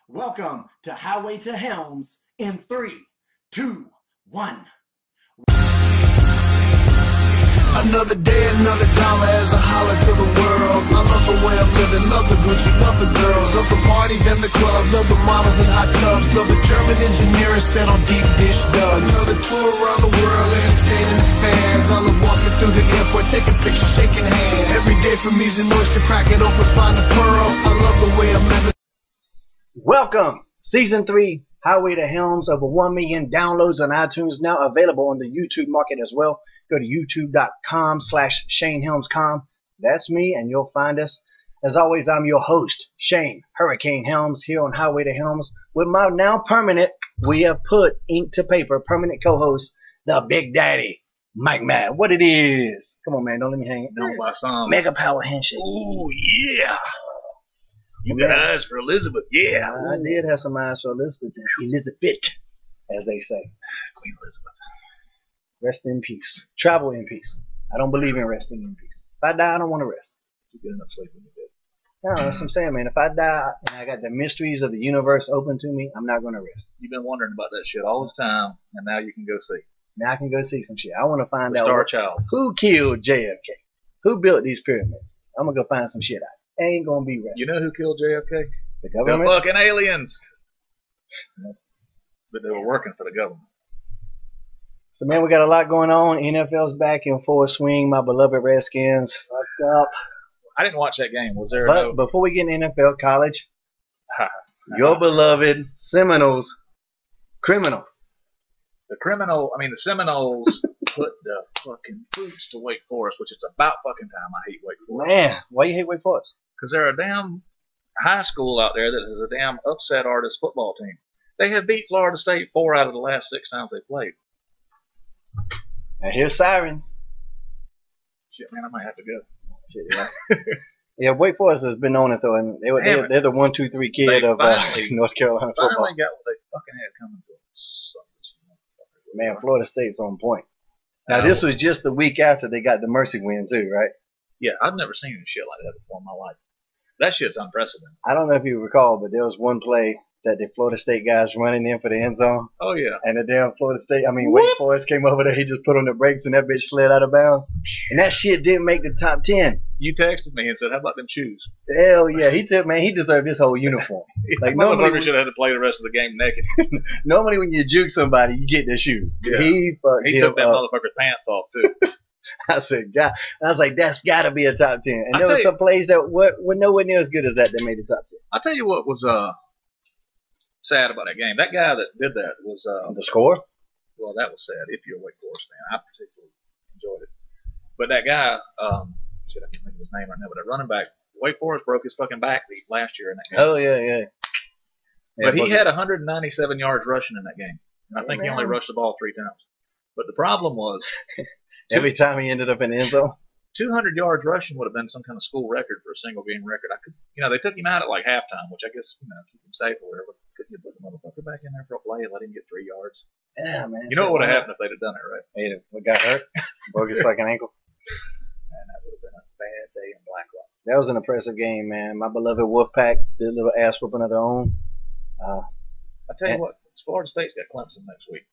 Welcome to Highway to Helms in 3, 2, 1. Another day, another dollar as I holler to the world. I love the way I'm living, love the Gucci, love the girls, love the parties and the clubs, love the models and hot tubs, love the German engineering set on deep dish dubs. Another tour around the world, entertaining the fans. I love walking through the airport, taking pictures, shaking hands. Every day for me's an oyster, crack it open, find the pearl. I love the way I'm living. Welcome, Season 3, Highway to Helms. Over 1 million downloads on iTunes, now available on the YouTube market as well. Go to youtube.com/ShaneHelmsCom. That's me, and you'll find us. As always, I'm your host, Shane Hurricane Helms, here on Highway to Helms. With my now permanent, we have put ink to paper, permanent co-host, the Big Daddy, Mike Matt. What it is? Come on, man, don't let me hang it. Don't buy some. Mega Power Handshake. Oh, yeah. You got eyes for Elizabeth, yeah. I did have some eyes for Elizabeth, as they say. Queen Elizabeth. Rest in peace. Travel in peace. I don't believe in resting in peace. If I die, I don't want to rest. You get enough sleep in your bed. No, that's what I'm saying, man. If I die and I got the mysteries of the universe open to me, I'm not going to rest. You've been wondering about that shit all this time, and now you can go see. Now I can go see some shit. I want to find The out Star Child. who killed JFK. Who built these pyramids? I'm going to go find some shit out. Ain't going to be rest. You know who killed JFK? The The government? fucking aliens. But they were working for the government. So, man, we got a lot going on. NFL's back in full swing. My beloved Redskins fucked up. I didn't watch that game. Was there But before we get in NFL, college, your beloved Seminoles, criminal. the Seminoles put the fucking boots to Wake Forest, which it's about fucking time. I hate Wake Forest. Man, why you hate Wake Forest? Because they're a damn high school out there that has a damn upset artist football team. They have beat Florida State 4 out of the last 6 times they played. I hear sirens. Shit, man, I might have to go. Shit, yeah. Yeah, Wake Forest has been on it though, and they're the 1, 2, 3 kid of North Carolina football. Finally got what they fucking had coming to them. Man, Florida State's on point. Now this was just the week after they got the Mercy win too, right? Yeah, I've never seen any shit like that before in my life. That shit's unprecedented. I don't know if you recall, but there was one play that the Florida State guys running in for the end zone. Oh yeah. And the damn Wake Forest came over there. He just put on the brakes and that bitch slid out of bounds. And that shit didn't make the top 10. You texted me and said, "How about them shoes?" Hell yeah, he deserved his whole uniform. Like motherfucker should have had to play the rest of the game naked. Normally when you juke somebody, you get their shoes. Yeah. He took that motherfucker's pants off too. I said, God. I was like, that's got to be a top 10. And there were some plays that were nowhere near as good as that made the top 10. I'll tell you what was sad about that game. That guy that did that was the score. Well, that was sad. If you're a Wake Forest fan, I particularly enjoyed it. But that guy, shit, I can't think of his name right now. But that running back, Wake Forest broke his fucking back last year in that game. Oh yeah. But he had 197 yards rushing in that game. And I think he only rushed the ball 3 times. But the problem was, every time he ended up in the end zone, 200 yards rushing would have been some kind of school record for a single game record. They took him out at like halftime, which I guess keep him safe or whatever. Couldn't you put the motherfucker back in there for a play and let him get 3 yards? Yeah, man. You know what would have happened if they'd have done it, right? What got hurt? Broke his fucking ankle. Man, that would have been a bad day in Black Rock. That was an impressive game, man. My beloved Wolfpack did a little ass whooping of their own. I tell you what, Florida State's got Clemson next week.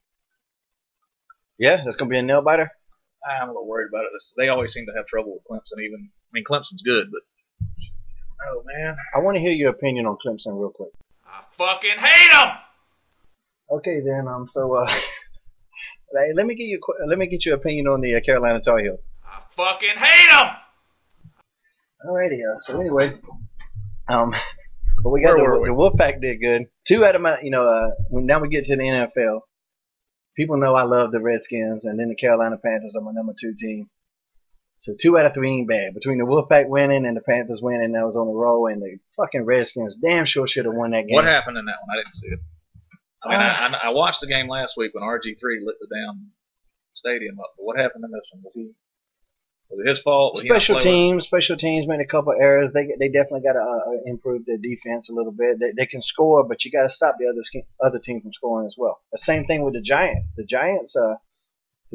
Yeah, that's gonna be a nail biter. I'm a little worried about it. They always seem to have trouble with Clemson. Clemson's good, but oh man. I want to hear your opinion on Clemson real quick. I fucking hate them. Okay, then. Let me get your opinion on the Carolina Tar Heels. I fucking hate them. Alrighty. So anyway, but we got the Wolfpack did good. 2 out of my, now we get to the NFL. People know I love the Redskins, and then the Carolina Panthers are my number 2 team. So 2 out of 3 ain't bad. Between the Wolfpack winning and the Panthers winning, that was on the roll, and the fucking Redskins damn sure should have won that game. What happened in that one? I didn't see it. I watched the game last week when RG3 lit the damn stadium up. But what happened in this one? Was it his fault? Special teams made a couple errors. They definitely got to improve their defense a little bit. They can score, but you got to stop the other team from scoring as well. The same thing with the Giants. The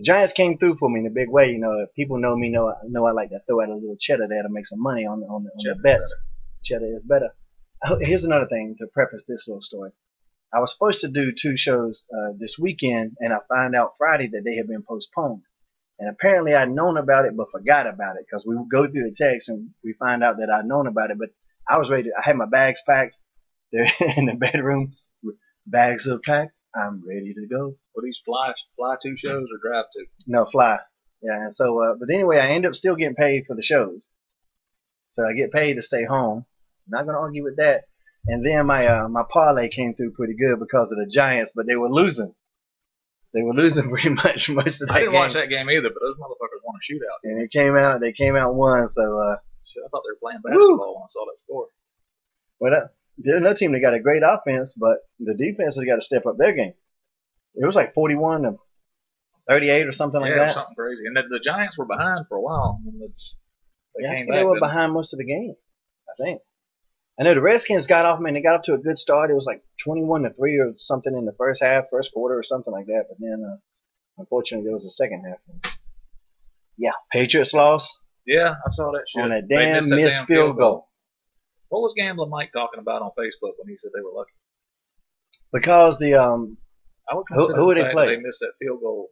Giants came through for me in a big way. People know me, know I like to throw out a little cheddar there to make some money on the bets. Cheddar is better. Here's another thing to preface this little story. I was supposed to do 2 shows this weekend, and I found out Friday that they had been postponed. And apparently I'd known about it but forgot about it because we would go through the text and we find out that I'd known about it. But I was ready. I had my bags packed. They're in the bedroom. Bags are packed. I'm ready to go. Were these fly 2 shows or drive 2? No, fly. Yeah, and so, but anyway, I end up still getting paid for the shows. So I get paid to stay home. Not going to argue with that. And then my parlay came through pretty good because of the Giants, but they were losing. They were losing pretty much most of that game. I didn't watch that game either, but those motherfuckers won a shootout. And they came out one, so shit, I thought they were playing basketball when I saw that score. Well, there's another team that got a great offense, but the defense has got to step up their game. It was like 41 to 38 or something like that. Yeah, something crazy. And the Giants were behind for a while. They came back. They were behind most of the game, I think. I know the Redskins got off, man. They got off to a good start. It was like 21 to 3 or something in the first quarter or something like that. But then, unfortunately, there was a second half. Yeah, Patriots lost. Yeah, I saw that shit. On a damn missed field goal. What was Gambling Mike talking about on Facebook when he said they were lucky? Because the I would consider who would they play? They missed that field goal.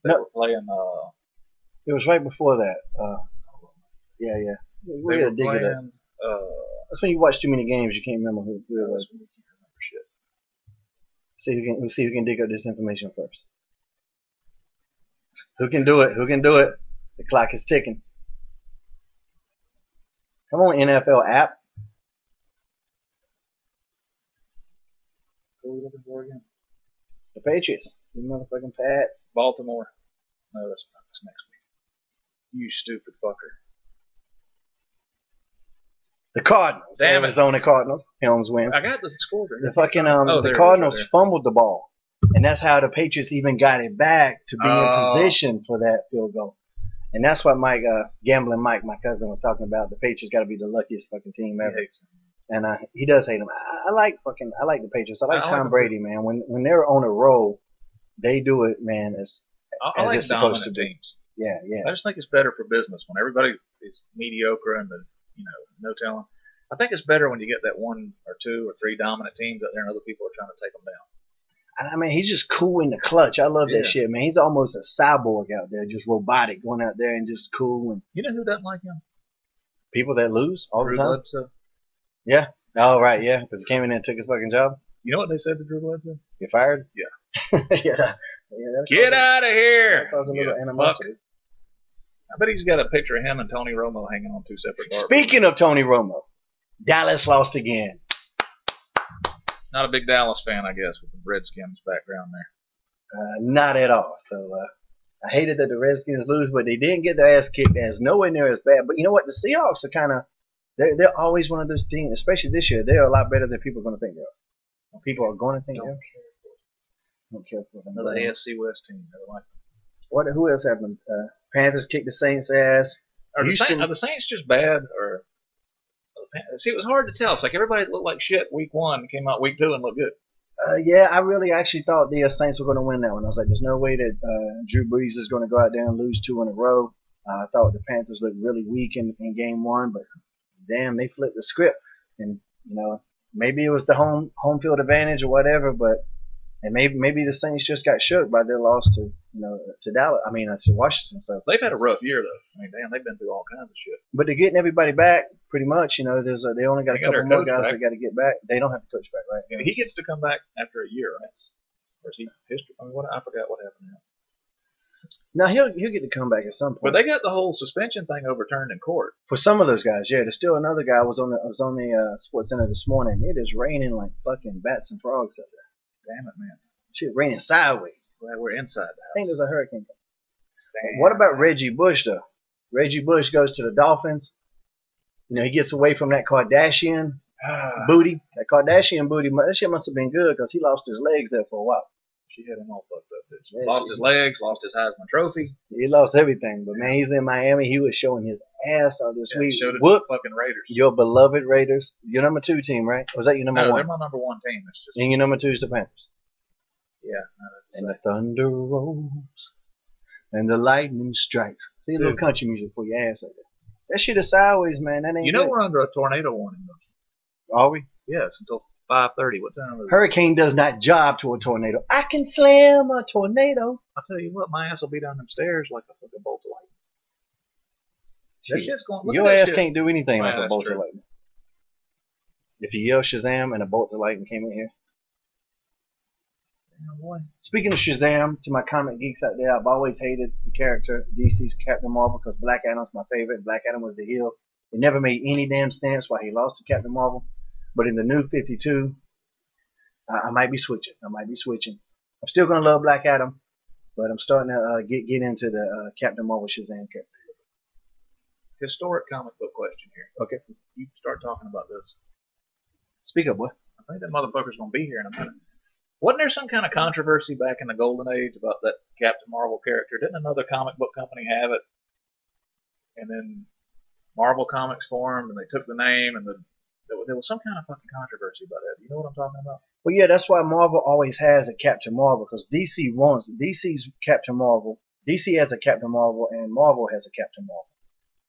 They were playing. It was right before that. Yeah. We gotta dig it up. That's when you watch too many games, you can't remember who it was. You can't remember shit. Let's see who can dig up this information first. Who can do it? The clock is ticking. Come on, NFL app. Who are we looking for again? The Patriots. The motherfucking Pats. Baltimore. No, that's next week. You stupid fucker. The Cardinals. Damn it. Arizona Cardinals. Helms wins. I got the score. The fucking the Cardinals fumbled the ball, and that's how the Patriots even got it back to be in position for that field goal. And that's what Gambling Mike, my cousin, was talking about. The Patriots got to be the luckiest fucking team ever. And he does hate them. I like the Patriots. I like Tom Brady, man. When they're on a roll, they do it, man, as like it's supposed to be. Teams. Yeah. I just think it's better for business when everybody is mediocre and no talent. I think it's better when you get that 1 or 2 or 3 dominant teams out there and other people are trying to take them down. I mean, he's just cool in the clutch. I love that shit, man. He's almost a cyborg out there, just robotic, going out there and just cool. And you know who doesn't like him? People that lose all the time. Bledsoe. Yeah. Oh, right, yeah, because he came in there and took his fucking job. You know what they said to Drew Bledsoe? You're fired? Yeah. Yeah. Get out of here! That caused a little animosity. I bet he's got a picture of him and Tony Romo hanging on 2 separate barbers. Speaking of Tony Romo, Dallas lost again. Not a big Dallas fan, I guess, with the Redskins background there. Not at all. So I hated that the Redskins lose, but they didn't get their ass kicked. It's nowhere near as bad. But you know what? The Seahawks are kind of they're always one of those teams, especially this year. They're a lot better than people are going to think they are. People are going to think they are. Don't care for them. Another AFC West team. Never like them. Who else happened? Panthers kicked the Saints' ass. Are the Saints just bad, or see? It was hard to tell. It's like everybody looked like shit week 1, came out week 2 and looked good. Yeah, I really actually thought the Saints were going to win that one. I was like, there's no way that Drew Brees is going to go out there and lose 2 in a row. I thought the Panthers looked really weak in game 1, but damn, they flipped the script. And maybe it was the home field advantage or whatever, but. And maybe the Saints just got shook by their loss to Dallas. I mean, to Washington. So they've had a rough year though. I mean, damn, they've been through all kinds of shit. But they're getting everybody back pretty much. They only got a couple more guys that got to get back. They don't have to coach back, right? Yeah, he gets to come back after a year, right? Or is he history? I forgot what happened now. No, he'll get to come back at some point. But they got the whole suspension thing overturned in court. For some of those guys, yeah. There's still another guy was on the Sports Center this morning. It is raining like fucking bats and frogs out there. Damn it, man. Shit, raining sideways. Glad we're inside the house. I think there's a hurricane. What about Reggie Bush, though? Reggie Bush goes to the Dolphins. He gets away from that Kardashian booty. That Kardashian booty, that shit must have been good because he lost his legs there for a while. She had him all fucked up. Yeah, lost his legs, lost his Heisman Trophy. He lost everything. But, man, he's in Miami. He was showing his ass all this week. Showed it to the fucking Raiders. Your beloved Raiders. Your number 2 team, right? Was that your number 1? No, they're my number 1 team. It's just... And your number 2 is the Panthers. Yeah. And the thunder rolls and the lightning strikes. See a little country music for your ass over there. That shit is sideways, man. That ain't we're under a tornado warning, though. Are we? Yes, until 5:30. What time is it? Hurricane does not job to a tornado. I can slam a tornado. I'll tell you what, my ass will be down them stairs like a fucking bolt of lightning. That shit's going. Look Your at that ass shit. can't do anything Well, like a that's bolt true. of lightning. If you yell Shazam and a bolt of lightning came in here. Damn, boy. Speaking of Shazam, to my comic geeks out there, I've always hated the character DC's Captain Marvel because Black Adam's my favorite. Black Adam was the heel. It never made any damn sense why he lost to Captain Marvel. But in the new 52, I might be switching. I'm still gonna love Black Adam, but I'm starting to get into the Captain Marvel Shazam character. Historic comic book question here. Okay. You start talking about this. Speak up, boy. I think that motherfucker's gonna be here in a minute. Wasn't there some kind of controversy back in the Golden Age about that Captain Marvel character? Didn't another comic book company have it? And then Marvel Comics formed, and they took the name, and there was some kind of fucking controversy about that. You know what I'm talking about? Well, yeah, that's why Marvel always has a Captain Marvel, because DC's Captain Marvel. DC has a Captain Marvel, and Marvel has a Captain Marvel.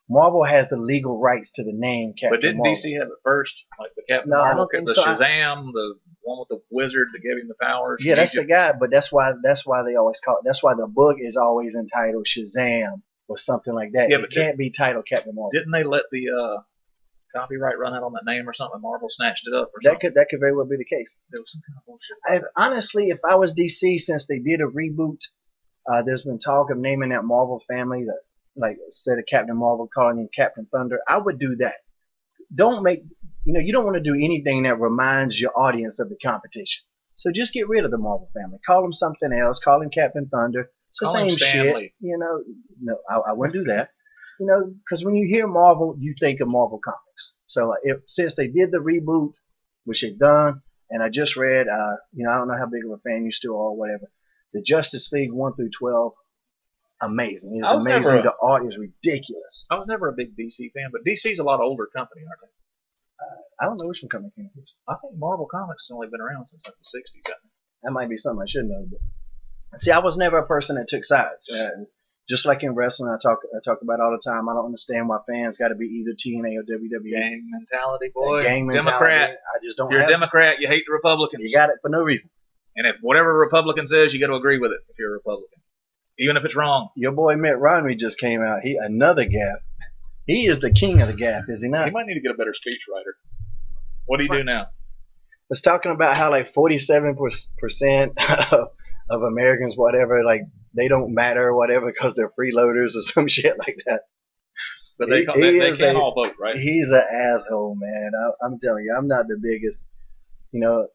Marvel has the legal rights to the name Captain Marvel. But didn't DC have it first? Like the Captain No, I Marvel, don't think the so. Shazam, the one with the wizard that gave him the powers? Yeah, that's the guy, but that's why they always call it. That's why the book is always entitled Shazam or something like that. Yeah, it but can't be titled Captain Marvel. Didn't they let the copyright run out on that name or something? Marvel snatched it up or something? That could very well be the case. There was some kind of bullshit. Honestly, if I was DC, since they did a reboot, there's been talk of naming that Marvel family, that like instead of Captain Marvel, calling him Captain Thunder. I would do that. You don't want to do anything that reminds your audience of the competition. So just get rid of the Marvel family. Call him something else. Call him Captain Thunder. It's the same shit. No, I wouldn't do that. Because when you hear Marvel, you think of Marvel Comics. So since they did the reboot, which they've done, and I just read, I don't know how big of a fan you still are or whatever, the Justice League 1 through 12, amazing. It's amazing. The art is ridiculous. I was never a big DC fan, but DC's a lot older company, aren't they? I don't know which one company came first. I think Marvel Comics has only been around since like the 60s. I think. That might be something I should know. But see, I was never a person that took sides. Just like in wrestling, I talk about all the time. I don't understand why fans got to be either TNA or WWE. Gang mentality, boy. Gang mentality. Democrat. I just don't. If you're a Democrat, you hate the Republicans. You got it for no reason. And if whatever a Republican says, you got to agree with it. If you're a Republican, even if it's wrong. Your boy Mitt Romney just came out. Another gaffe. He is the king of the gaffe, is he not? He might need to get a better speechwriter. What do you do now? Was talking about how like 47% of Americans, whatever, like they don't matter or whatever because they're freeloaders or some shit like that. But they can't all vote, right? He's an asshole, man. I'm telling you, I'm not the biggest.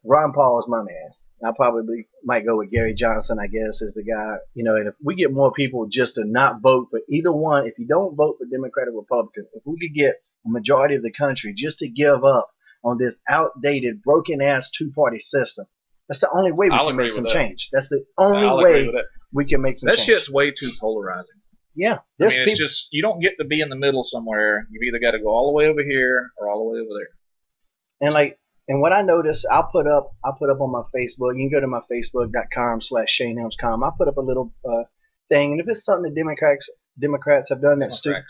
Ron Paul is my man. I probably might go with Gary Johnson, I guess, as the guy. And if we get more people just to not vote for either one, if you don't vote for Democrat or Republican, if we could get a majority of the country just to give up on this outdated, broken-ass two-party system, that's the only way we can make some change. That's the only way we can make some change. That shit's way too polarizing. Yeah. It's just, you don't get to be in the middle somewhere. You've either got to go all the way over here or all the way over there. And what I noticed, I'll put up on my Facebook. You can go to my facebook.com/ShaneHelmsCom. I'll put up a little thing, and if it's something that Democrats have done that's stupid,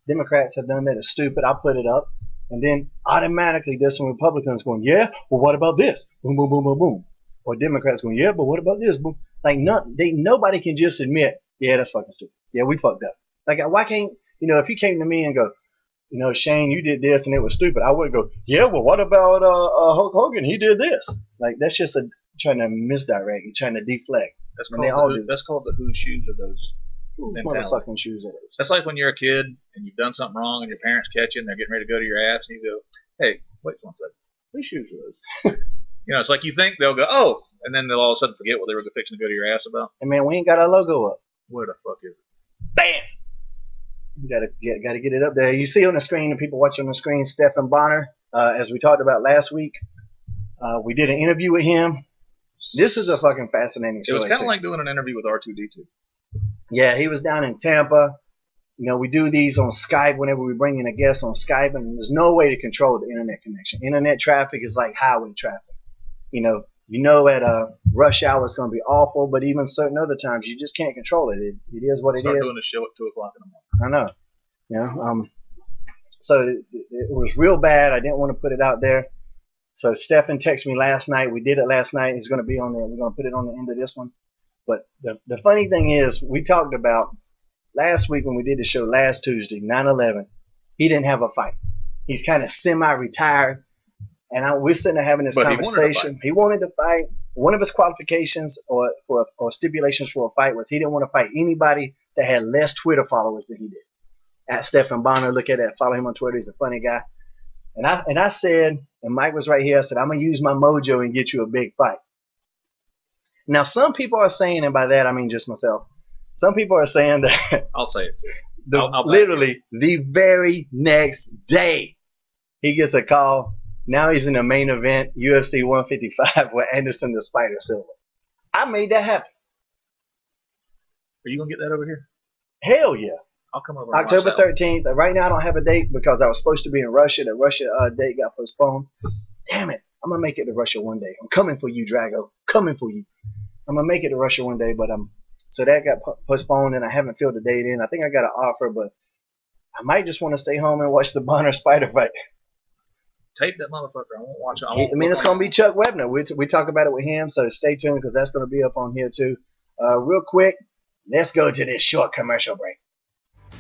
Democrats have done that is stupid, I'll put it up, and then automatically there's some Republicans going, yeah, well, what about this? Boom, boom, boom, boom, boom. Or Democrats going, yeah, but what about this? Boom. Like nobody can just admit, yeah, that's fucking stupid. Yeah, we fucked up. Like, why can't if you came to me and go, Shane, you did this and it was stupid, I would go, yeah, well, what about Hulk Hogan? He did this. Like, that's just trying to misdirect. You're trying to deflect. That's called the whose shoes are those? Motherfucking shoes are those. That's like when you're a kid and you've done something wrong and your parents catch you and they're getting ready to go to your ass and you go, hey, wait 1 second. Whose shoes are those? It's like you think they'll go, oh, and then they'll all of a sudden forget what they were fixing to go to your ass about. Hey, man, we ain't got our logo up. Where the fuck is it? Bam! You gotta get it up there. You see on the screen, the people watching on the screen, Stephan Bonnar, as we talked about last week. We did an interview with him. This is a fucking fascinating story. It was kind of like doing an interview with R2-D2. Yeah, he was down in Tampa. We do these on Skype whenever we bring in a guest on Skype, and there's no way to control the internet connection. Internet traffic is like highway traffic. At rush hour it's going to be awful, but even certain other times you just can't control it. It is what it is. Start doing the show at 2 o'clock in the morning. I know. So it was real bad. I didn't want to put it out there. So Stephan texted me last night. We did it last night. It's going to be on there. We're going to put it on the end of this one. But the funny thing is, we talked about last week when we did the show last Tuesday, 9/11. He didn't have a fight. He's kind of semi-retired. And we're sitting there having this conversation. He wanted to fight. One of his qualifications or stipulations for a fight was he didn't want to fight anybody that had less Twitter followers than he did. At Stephan Bonnar, look at that. Follow him on Twitter. He's a funny guy. And I said, and Mike was right here, I said, I'm going to use my mojo and get you a big fight. Now, some people are saying, and by that I mean just myself, some people are saying that I'll say it too. Literally the very next day, he gets a call. Now he's in the main event, UFC 155, with Anderson the Spider Silva. I made that happen. Are you going to get that over here? Hell yeah. I'll come over. October 13th. Right now I don't have a date because I was supposed to be in Russia. The Russia date got postponed. Damn it. I'm going to make it to Russia one day. I'm coming for you, Drago. Coming for you. I'm going to make it to Russia one day, but so that got postponed and I haven't filled the date in. I think I got an offer, but I might just want to stay home and watch the Bonnar Spider fight. Tape that motherfucker. I won't watch it. I mean, it's going to be Chuck Webner. We talk about it with him, so stay tuned because that's going to be up on here too. Real quick, let's go to this short commercial break.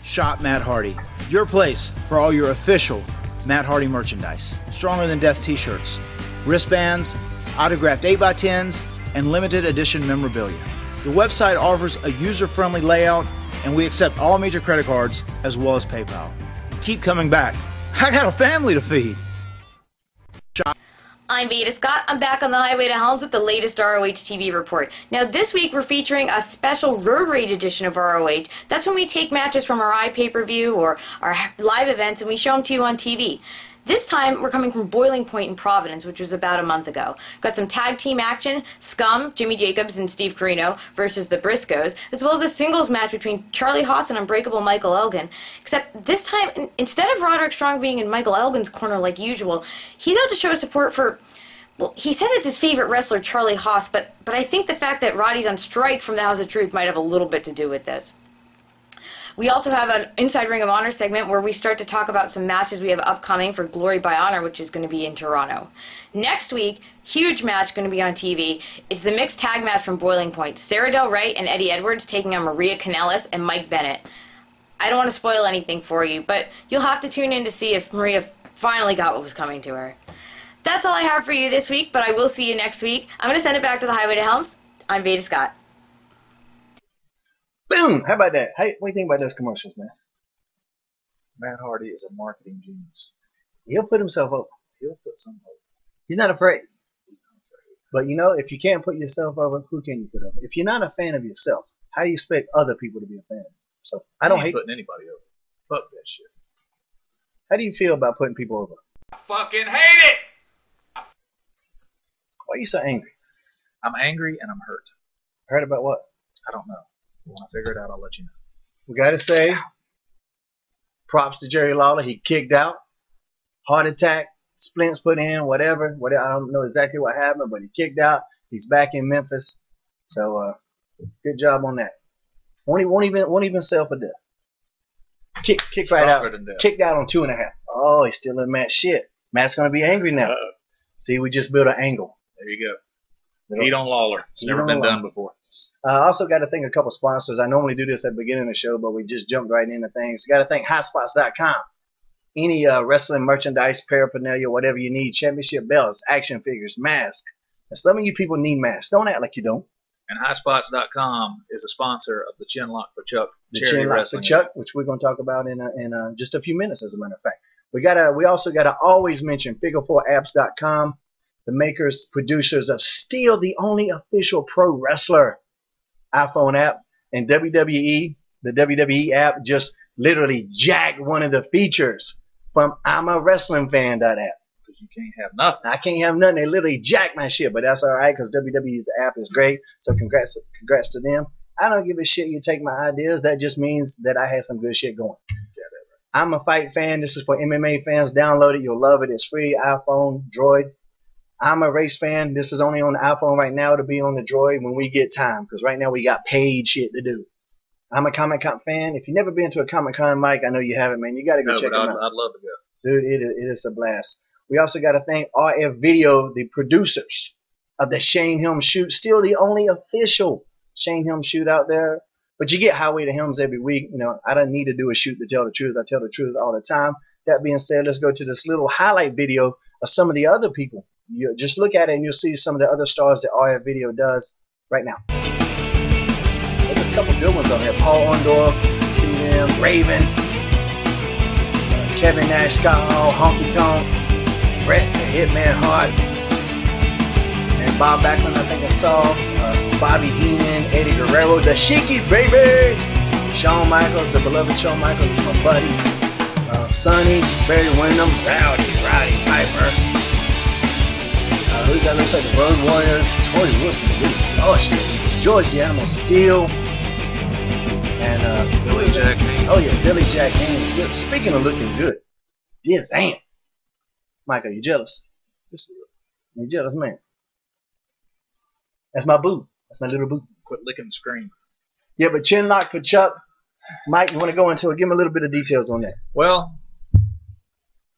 Shop Matt Hardy, your place for all your official Matt Hardy merchandise. Stronger Than Death t-shirts, wristbands, autographed 8x10s, and limited edition memorabilia. The website offers a user-friendly layout, and we accept all major credit cards as well as PayPal. Keep coming back. I got a family to feed. I'm Veda Scott. I'm back on the Highway to Helms with the latest ROH TV report. Now this week we're featuring a special road rage edition of ROH. That's when we take matches from our iPay-per-view or our live events and we show them to you on TV. This time we're coming from Boiling Point in Providence, which was about a month ago. Got some tag team action, Scum, Jimmy Jacobs and Steve Corino versus the Briscoes, as well as a singles match between Charlie Haas and Unbreakable Michael Elgin. Except this time, instead of Roderick Strong being in Michael Elgin's corner like usual, he's out to show support for, well, he said it's his favorite wrestler, Charlie Haas, but I think the fact that Roddy's on strike from the House of Truth might have a little bit to do with this. We also have an Inside Ring of Honor segment where we start to talk about some matches we have upcoming for Glory by Honor, which is going to be in Toronto. Next week, huge match going to be on TV. It's the mixed tag match from Boiling Point. Sarah Del Rey and Eddie Edwards taking on Maria Kanellis and Mike Bennett. I don't want to spoil anything for you, but you'll have to tune in to see if Maria finally got what was coming to her. That's all I have for you this week, but I will see you next week. I'm going to send it back to the Highway to Helms. I'm Veda Scott. Boom! How about that? Hey, what do you think about those commercials, man? Matt Hardy is a marketing genius. He'll put himself over. He'll put some over. He's not afraid. But you know, if you can't put yourself over, who can you put over? If you're not a fan of yourself, how do you expect other people to be a fan of you? So I don't hate putting anybody over. Fuck that shit. How do you feel about putting people over? I fucking hate it! Why are you so angry? I'm angry and I'm hurt. Hurt about what? I don't know. When I figure it out, I'll let you know. We got to say, props to Jerry Lawler. He kicked out. Heart attack, splints put in, whatever. I don't know exactly what happened, but he kicked out. He's back in Memphis. So, good job on that. Won't even sell for death. Kick right out. Kicked out on 2.5. Oh, he's still in Matt's shit. Matt's going to be angry now. See, we just built an angle. There you go. Heat on Lawler. It's never been done before. I also got to thank a couple sponsors. I normally do this at the beginning of the show, but we just jumped right into things. Got to thank HotSpots.com. Any wrestling merchandise, paraphernalia, whatever you need, championship belts, action figures, masks. And some of you people need masks. Don't act like you don't. And HighSpots.com is a sponsor of the Chin Lock for Chuck the Chin Lock for Chuck, which we're going to talk about in just a few minutes, as a matter of fact. We also got to always mention Figure4Apps.com, the makers, producers of Steel, the only official pro wrestler iPhone app, and WWE. The WWE app just literally jacked one of the features from I'm a Wrestling Fan app. Because you can't have nothing. I can't have nothing. They literally jacked my shit, but that's all right because WWE's app is great. So congrats to them. I don't give a shit you take my ideas. That just means that I had some good shit going. I'm a fight fan. This is for MMA fans. Download it. You'll love it. It's free. iPhone, Droid. I'm a race fan. This is only on the iPhone right now. To be on the Droid when we get time, because right now we got paid shit to do. I'm a Comic-Con fan. If you've never been to a Comic-Con, Mike, I know you haven't, man. You got to go check them out. I'd love to go. Dude, it is a blast. We also got to thank RF Video, the producers of the Shane Helms shoot. Still the only official Shane Helms shoot out there. But you get Highway to Helms every week. You know, I don't need to do a shoot to tell the truth. I tell the truth all the time. That being said, let's go to this little highlight video of some of the other people. You just look at it and you'll see some of the other stars that RF Video does right now. There's a couple good ones on there. Paul Orndorff, see them, Raven, Kevin Nash, Scott Hall, Honky Tonk, Brett, the Hitman Hart, and Bob Backlund, I think I saw, Bobby Heenan, Eddie Guerrero, the Sheiky, baby, Shawn Michaels, the beloved Shawn Michaels, my buddy, Sonny, Barry Windham, Roddy Piper. Who's that? Looks like the Road Warriors. Tori Wilson, dude. Oh shit. George Yamo Steele. And Billy Jack Haynes. Oh yeah, Billy Jack Haynes. Good. Speaking of looking good, damn. Michael, you jealous? You jealous, man? That's my boo. That's my little boo. Quit licking the screen. Yeah, but chin lock for Chuck. Mike, you want to go into it? Give me a little bit of details on that. Well,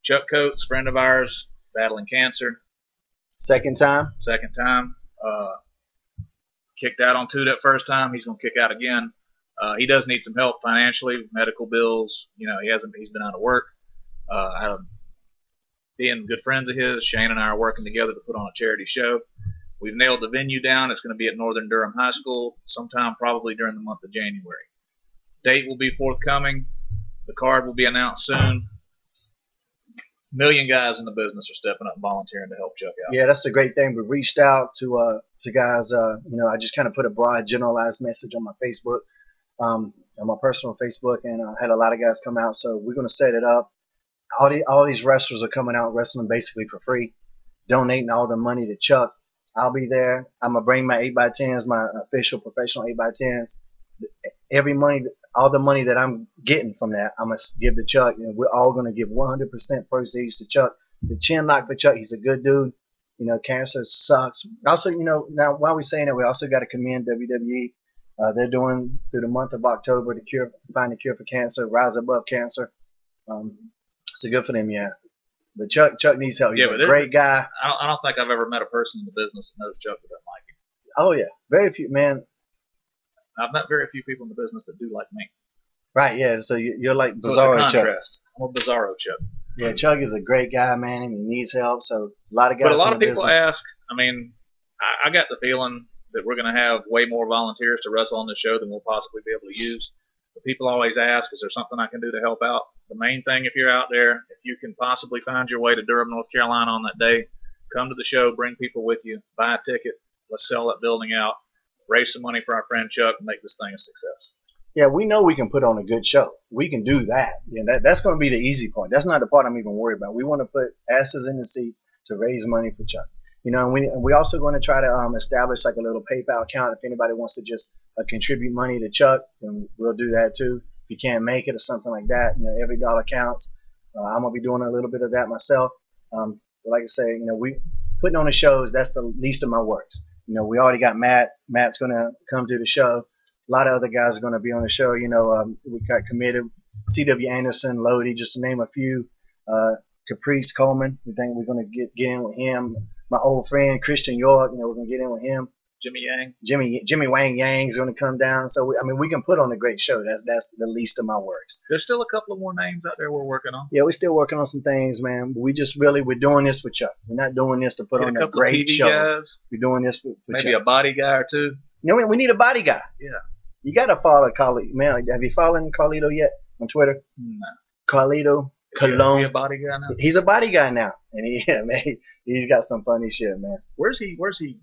Chuck Coates, friend of ours, battling cancer. Second time. Kicked out on 2 that first time. He's going to kick out again. He does need some help financially, medical bills. You know, he's been out of work. Being good friends of his, Shane and I are working together to put on a charity show. We've nailed the venue down. It's going to be at Northern Durham High School sometime probably during the month of January. Date will be forthcoming. The card will be announced soon. Million guys in the business are stepping up and volunteering to help Chuck out. Yeah, that's the great thing. We reached out to guys. You know, I just kind of put a broad, generalized message on my Facebook, on my personal Facebook, and had a lot of guys come out. So we're going to set it up. All these wrestlers are coming out wrestling basically for free, donating all the money to Chuck. I'll be there. I'm gonna bring my 8x10s, my official professional 8x10s. Every money, all the money that I'm getting from that, I'm gonna give to Chuck, and we're all gonna give 100% proceeds to Chuck. The chin lock for Chuck. He's a good dude. You know, cancer sucks. Also, you know, now while we're saying that, we also got to commend WWE. They're doing through the month of October to find a cure for cancer, rise above cancer. So good for them, yeah. But Chuck needs help. He's a great guy. I don't think I've ever met a person in the business that knows Chuck that doesn't like him. Oh yeah, very few, man. I've met very few people in the business that do like me. Right, yeah. So you're like so Bizarro it's a Chuck. contrast. I'm a Bizarro Chuck. Yeah, Chuck is a great guy, man, and he needs help. So a lot of guys. But a lot of people business ask. I mean, I got the feeling that we're going to have way more volunteers to wrestle on the show than we'll possibly be able to use. But people always ask, is there something I can do to help out? The main thing, if you're out there, if you can possibly find your way to Durham, North Carolina on that day, come to the show, bring people with you, buy a ticket, let's sell that building out, raise some money for our friend Chuck, and make this thing a success. Yeah, we know we can put on a good show. We can do that. Yeah, that's going to be the easy part. That's not the part I'm even worried about. We want to put asses in the seats to raise money for Chuck. You know, and we also going to try to establish like a little PayPal account. If anybody wants to just contribute money to Chuck, then we'll do that too. If you can't make it or something like that, you know, every dollar counts. I'm gonna be doing a little bit of that myself. But like I say, you know, we putting on the shows. That's the least of my worries. You know, we already got Matt. Matt's gonna come to the show. A lot of other guys are gonna be on the show. You know, we got committed. C.W. Anderson, Lodi, just to name a few. Caprice Coleman. We think we're gonna get in with him. My old friend Christian York. You know, we're gonna get in with him. Jimmy Wang Yang's going to come down. So I mean, we can put on a great show. That's the least of my worries. There's still a couple of more names out there we're working on. Yeah, we're still working on some things, man. But we're doing this for Chuck. We're not doing this to put on a great show. Guys, we're doing this for maybe Chuck. A body guy or two. You know, we need a body guy. Yeah. You got to follow Carlito. Man, have you followed Carlito yet on Twitter? No. Carlito Colon. Is he a body guy now? He's a body guy now, and he's got some funny shit, man. Where's he live?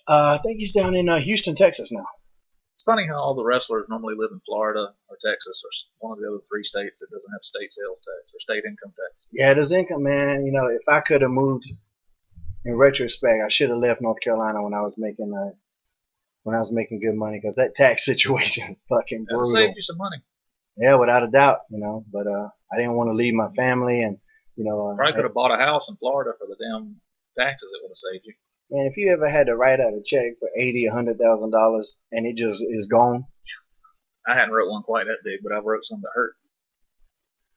I think he's down in Houston, Texas now. It's funny how all the wrestlers normally live in Florida or Texas or one of the other 3 states that doesn't have state sales tax or state income tax. Yeah, there's income, man. You know, if I could have moved, in retrospect, I should have left North Carolina when I was making good money, because that tax situation is fucking brutal. It saved you some money. Yeah, without a doubt, you know. But I didn't want to leave my family, and you know. Probably could have bought a house in Florida for the damn taxes it would have saved you. Man, if you ever had to write out a check for $80,000, $100,000, and it just is gone, I hadn't wrote one quite that big, but I've wrote some that hurt.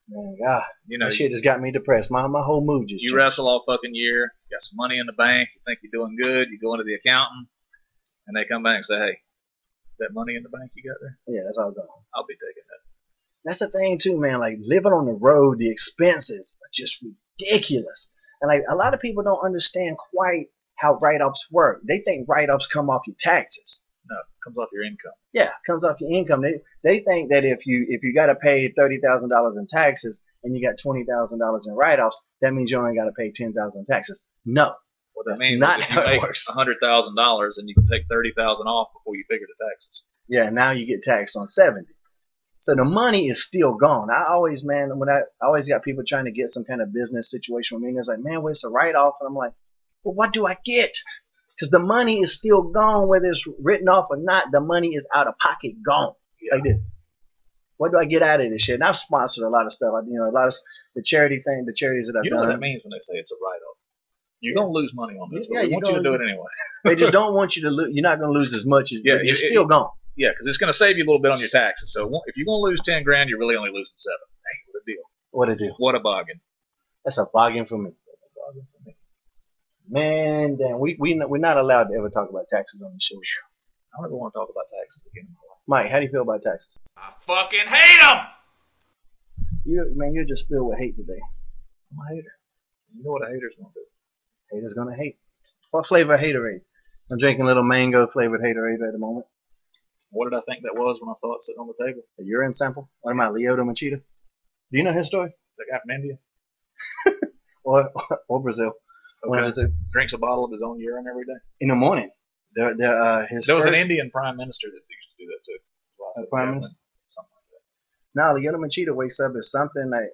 Man, God, You know, that shit has got me depressed. My whole mood just you changed. wrestle all fucking year, got some money in the bank, you think you're doing good, you go into the accountant, and they come back and say, hey, that money in the bank you got there? Yeah, that's all gone. I'll be taking that. That's the thing too, man. Like living on the road, the expenses are just ridiculous. And like a lot of people don't understand quite how write-offs work. They think write-offs come off your taxes. No, it comes off your income. Yeah, it comes off your income. They think that if you got to pay $30,000 in taxes and you got $20,000 in write-offs, that means you only got to pay $10,000 in taxes. No, What that that's means not is if how you it make works. $100,000 and you can take $30,000 off before you figure the taxes. Yeah, now you get taxed on 70. So the money is still gone. I always got people trying to get some kind of business situation with me, and it's like, man, where's the write-off? And I'm like, well, what do I get? Because the money is still gone, whether it's written off or not. The money is out of pocket, gone. Like this. What do I get out of this shit? And I've sponsored a lot of stuff. A lot of the charities that I've You know done. what that means when they say it's a write-off? You're going to lose money on this, Yeah, but we want you to do it anyway. They just don't want you to lose. You're not going to lose as much as Yeah, it's still gone. Yeah, because it's going to save you a little bit on your taxes. So if you're going to lose 10 grand, you're really only losing 7. Hey, what a deal. What a deal. What a bargain. That's a bargain for me. Man, damn, we're not allowed to ever talk about taxes on the show. I don't ever want to talk about taxes again in my life. Mike, how do you feel about taxes? I fucking hate them! You're just filled with hate today. I'm a hater. You know what a hater's going to do. Haters gonna hate. What flavor haterade? I'm drinking a little mango flavored haterade at the moment. What did I think that was when I saw it sitting on the table? A urine sample? What am I, Leota Machida? Do you know his story? The guy from India Or Brazil? One of the two. drinks a bottle of his own urine every day. In the morning. There was an Indian prime minister that used to do that too. Prime Minister? Something like that. No, Leota Machida wakes up as something that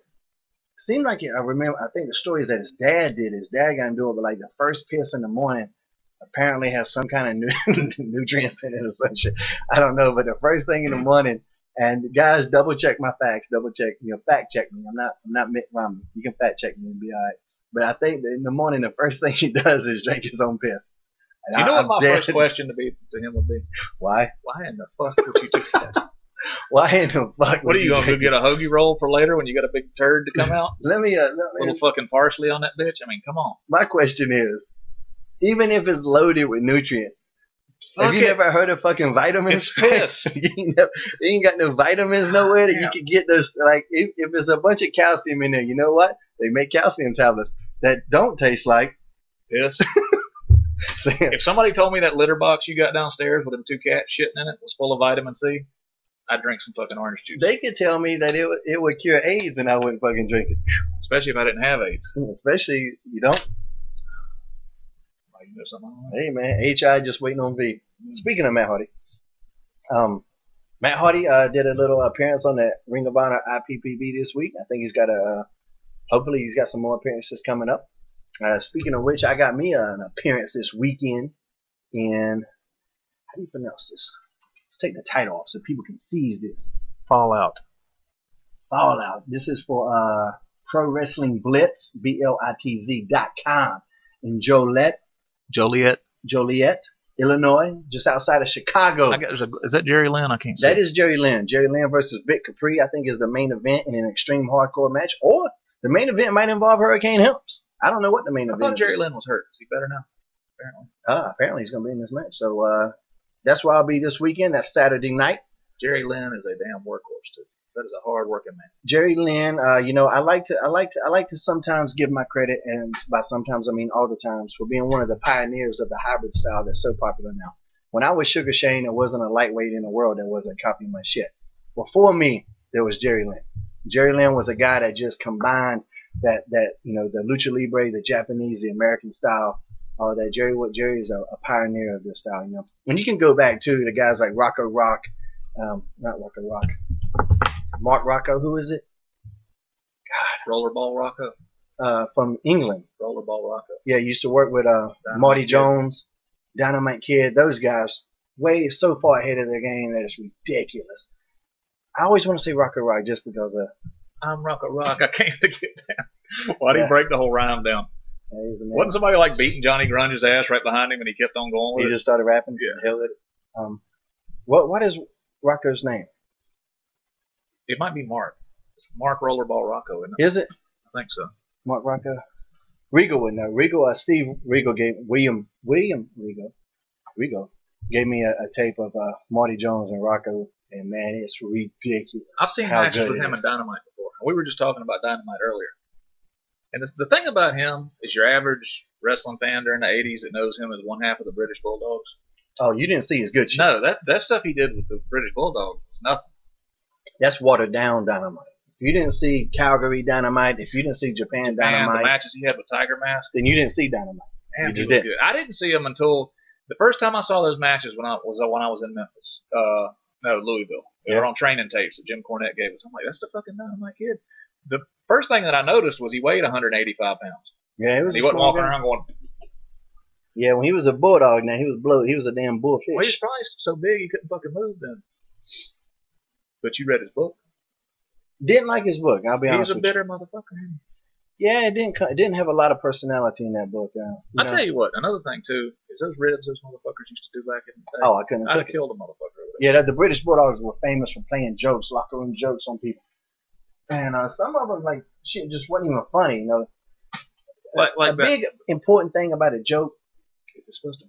seemed like I think the story is that his dad did. His dad got into it, but like the first piss in the morning apparently has some kind of nutrients in it or some shit. I don't know, but the first thing in the morning, and guys, double check my facts, fact check me. I'm not Mitt Romney. You can fact check me and be all right. But I think that in the morning, the first thing he does is drink his own piss. And You know what I'm my dead. first question to him would be? Why? Why in the fuck would you do that? Why in the fuck? What are you going to go get a hoagie roll for later when you got a big turd to come out? Let me. Little fucking parsley on that bitch? I mean, come on. My question is, even if it's loaded with nutrients, have Fuck you it. never heard of fucking vitamins? It's piss. you ain't got no vitamins nowhere that you can get those. Like, if there's a bunch of calcium in there, you know what? They make calcium tablets that don't taste like Piss. So, If somebody told me that litter box you got downstairs with them 2 cats shitting in it was full of vitamin C, I'd drink some fucking orange juice. they could tell me that it would cure AIDS and I wouldn't fucking drink it. Especially if I didn't have AIDS. Especially, you don't. Like, you know something I don't know? Hey, man, HI just waiting on V. Speaking of Matt Hardy, Matt Hardy did a little appearance on that Ring of Honor IPPB this week. I think he's got hopefully he's got some more appearances coming up. Speaking of which, I got me an appearance this weekend in, how do you pronounce this? Let's take the title off so people can seize this. Fallout. This is for Pro Wrestling Blitz, BLITZ.com in Joliet, Illinois, just outside of Chicago. Is that Jerry Lynn? I can't see. That is Jerry Lynn. Jerry Lynn versus Vic Capri, I think, is the main event in an extreme hardcore match. Or the main event might involve Hurricane Helms. I don't know what the main I event thought is. Jerry Lynn was hurt. Is he better now? Apparently. Apparently he's going to be in this match. So that's where I'll be this weekend. That's Saturday night. Jerry Lynn is a damn workhorse too. That is a hard working man. Jerry Lynn, I like to sometimes give my credit, and by sometimes I mean all the times, for being one of the pioneers of the hybrid style that's so popular now. When I was Sugar Shane, there wasn't a lightweight in the world that wasn't copying my shit. Before me, there was Jerry Lynn. Jerry Lynn was a guy that just combined that the lucha libre, the Japanese, the American style. All that. Jerry is a pioneer of this style. And you can go back to the guys like Rocco Rock, not Rocco Rock. Mark Rocco, who is it? Rollerball Rocco. From England. Rollerball Rocco. Yeah, he used to work with Marty Jones, Dynamite Kid. Those guys, so far ahead of their game that it's ridiculous. I always want to say Rocco Rock just because I'm Rocco Rock. I can't get down. Why'd he break the whole rhyme down? Wasn't somebody like beating Johnny Grunge's ass right behind him and he kept on going with it? He just started rapping. Yeah. Hell with it. What is Rocco's name? It might be Mark. It's Mark Rollerball Rocco, isn't it? Is it? I think so. Mark Rocco? Regal would know. Steve Regal gave William Regal gave me a tape of Marty Jones and Rocco, and man, it's ridiculous. I've seen matches with him and Dynamite before. We were just talking about Dynamite earlier. And the thing about him is your average wrestling fan during the 80s that knows him as one half of the British Bulldogs. Oh, you didn't see his good shit. No, that stuff he did with the British Bulldogs was nothing. That's watered down Dynamite. If you didn't see Calgary Dynamite, if you didn't see Japan Dynamite, the matches he had with Tiger Mask, then you didn't see Dynamite. Man, you just did. Good. I didn't see him until the first time I saw those matches when I was in Memphis. Louisville. They were on training tapes that Jim Cornette gave us. I'm like, that's the fucking Dynamite kid. The first thing that I noticed was he weighed 185 pounds. Yeah, it was. He wasn't walking around going. Yeah, when he was a bulldog, now he was bloated. He was a damn bullfish. Well, he was probably so big he couldn't fucking move then. But you read his book. Didn't like his book. I'll be honest. He's a bitter motherfucker. Yeah, it didn't have a lot of personality in that book. I'll tell you what. Another thing too is those ribs those motherfuckers used to do back in the day. Oh, I couldn't. I'd have killed a motherfucker. Yeah, the British Bulldogs were famous for playing jokes, locker room jokes on people. And some of them, like, shit just wasn't even funny, you know. A big important thing about a joke is it's supposed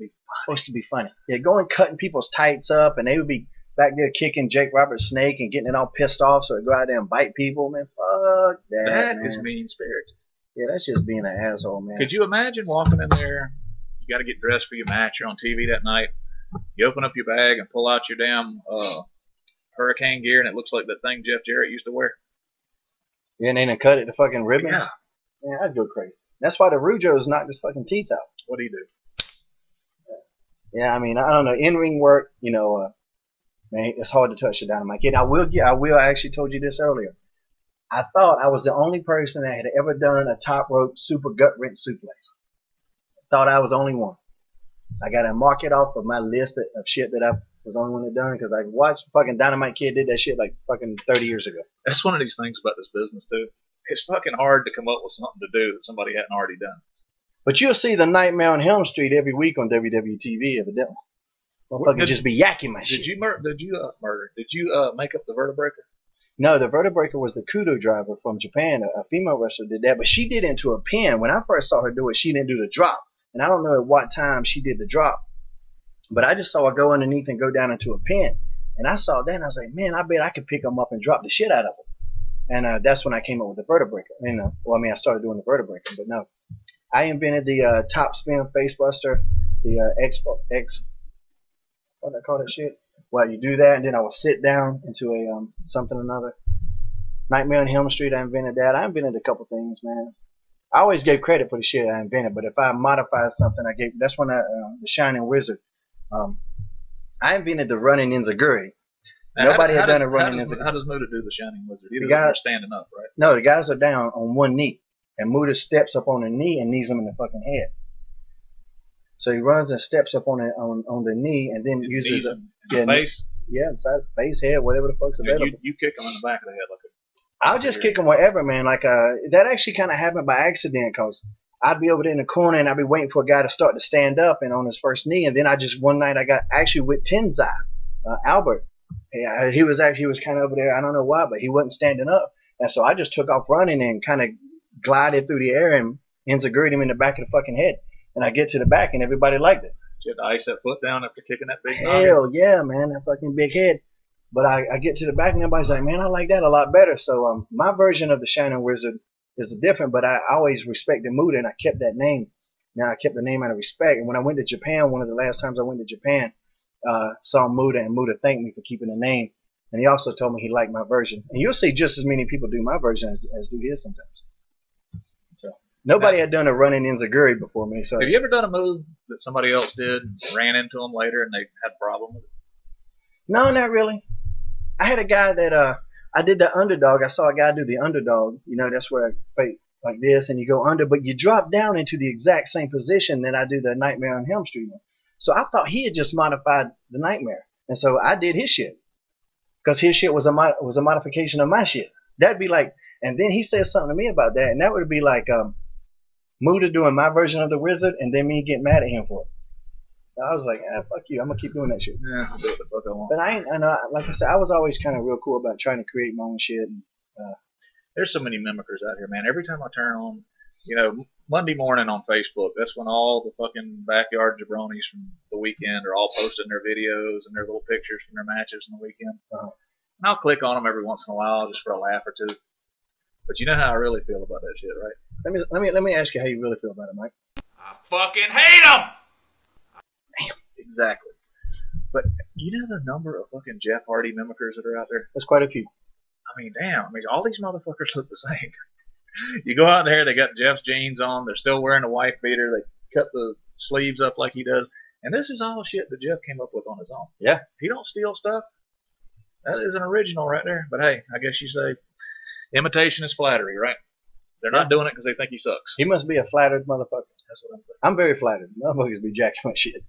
to be funny. Yeah, going cutting people's tights up, and they would be back there kicking Jake Roberts' snake and getting it all pissed off, so they go out there and bite people, man. Fuck that. That is mean spirited. Yeah, that's just being an asshole, man. Could you imagine walking in there? You got to get dressed for your match. You're on TV that night. You open up your bag and pull out your damn hurricane gear, and it looks like that thing Jeff Jarrett used to wear. Yeah, and then cut it to fucking ribbons. Yeah, I'd go crazy. That's why the Rujos knocked his fucking teeth out. What do you do? Yeah, I mean, I don't know. In-ring work, you know, man, it's hard to touch the Dynamite Kid. I I actually told you this earlier. I thought I was the only person that had ever done a top rope super gut wrench suplex. Thought I was the only one. I got to mark it off of my list of shit that I was the only one that done because I watched fucking Dynamite Kid did that shit like fucking 30 years ago. That's one of these things about this business too. It's fucking hard to come up with something to do that somebody hadn't already done. But you'll see the Nightmare on Helms Street every week on WWTV, evidently. Motherfucker just be yakking my shit. Did you make up the Vertebreaker? No, the Vertebreaker was the Kudo driver from Japan. A female wrestler did that, but she did it into a pin. When I first saw her do it, she didn't do the drop. And I don't know at what time she did the drop. But I just saw her go underneath and go down into a pin. And I saw that and I was like, man, I bet I could pick them up and drop the shit out of them. And that's when I came up with the Vertebreaker. I started doing the Vertebreaker, but no. I invented the top spin face buster, the what do I call that shit? Well, you do that and then I will sit down into a something or another. Nightmare on Helm Street, I invented that. I invented a couple things, man. I always gave credit for the shit I invented, but if I modified something, that's when the Shining Wizard. I invented the running enziguri. Nobody had done a running enziguri. How does Muda do the Shining Wizard? He does standing up, right? No, the guys are down on one knee, and Muda steps up on the knee and knees them in the fucking head. So he runs and steps up on the knee, and then uses the face. Yeah, inside face, head, whatever the fuck's available. You kick him in the back of the head like a. I'll just kick him wherever, man. Like that actually kind of happened by accident, cause I'd be over there in the corner and I'd be waiting for a guy to start to stand up and on his first knee, and then one night I got actually with Tenzai, Albert. He was kind of over there. I don't know why, but he wasn't standing up, and so I just took off running and kind of glided through the air and enziguri'd him in the back of the fucking head. And I get to the back and everybody liked it. Did you have to ice that foot down after kicking that big Hell yeah, man, that fucking big head. But I get to the back and everybody's like, man, I like that a lot better. So my version of the Shining Wizard is different, but I always respected Muda and I kept that name. Now I kept the name out of respect. And when I went to Japan, one of the last times I went to Japan, saw Muda, and Muda thanked me for keeping the name. And he also told me he liked my version. And you'll see just as many people do my version as do his sometimes. So nobody had done a running enziguri before me. So have you ever done a move that somebody else did, ran into them later, and they had a problem with it? No, not really. I had a guy that I did the underdog. I saw a guy do the underdog. You know, that's where I fight like this, and you go under, but you drop down into the exact same position that I do the Nightmare on Helm Street. So I thought he had just modified the Nightmare, and so I did his shit because his shit was a modification of my shit. That'd be like, and then he said something to me about that, and that would be like Muda doing my version of the Wizard, and then me get mad at him for it. I was like, fuck you. I'm gonna keep doing that shit. Yeah, I'll do what the fuck I want. But I know, like I said, I was always kind of real cool about trying to create my own shit. And, there's so many mimickers out here, man. Every time I turn on, Monday morning on Facebook, that's when all the fucking backyard jabronis from the weekend are all posting their videos and their little pictures from their matches on the weekend. And I'll click on them every once in a while just for a laugh or two. But you know how I really feel about that shit, right? Let me ask you how you really feel about it, Mike. I fucking hate them! Exactly. But you know the number of fucking Jeff Hardy mimickers that are out there? There's quite a few. I mean, damn. I mean, all these motherfuckers look the same. You go out there, they got Jeff's jeans on. They're still wearing a wife beater. They cut the sleeves up like he does. And this is all shit that Jeff came up with on his own. Yeah. He don't steal stuff. That is an original right there. But hey, I guess you say imitation is flattery, right? They're not doing it because they think he sucks. He must be a flattered motherfucker. That's what I'm thinking. I'm very flattered. Motherfuckers be jacking my shit.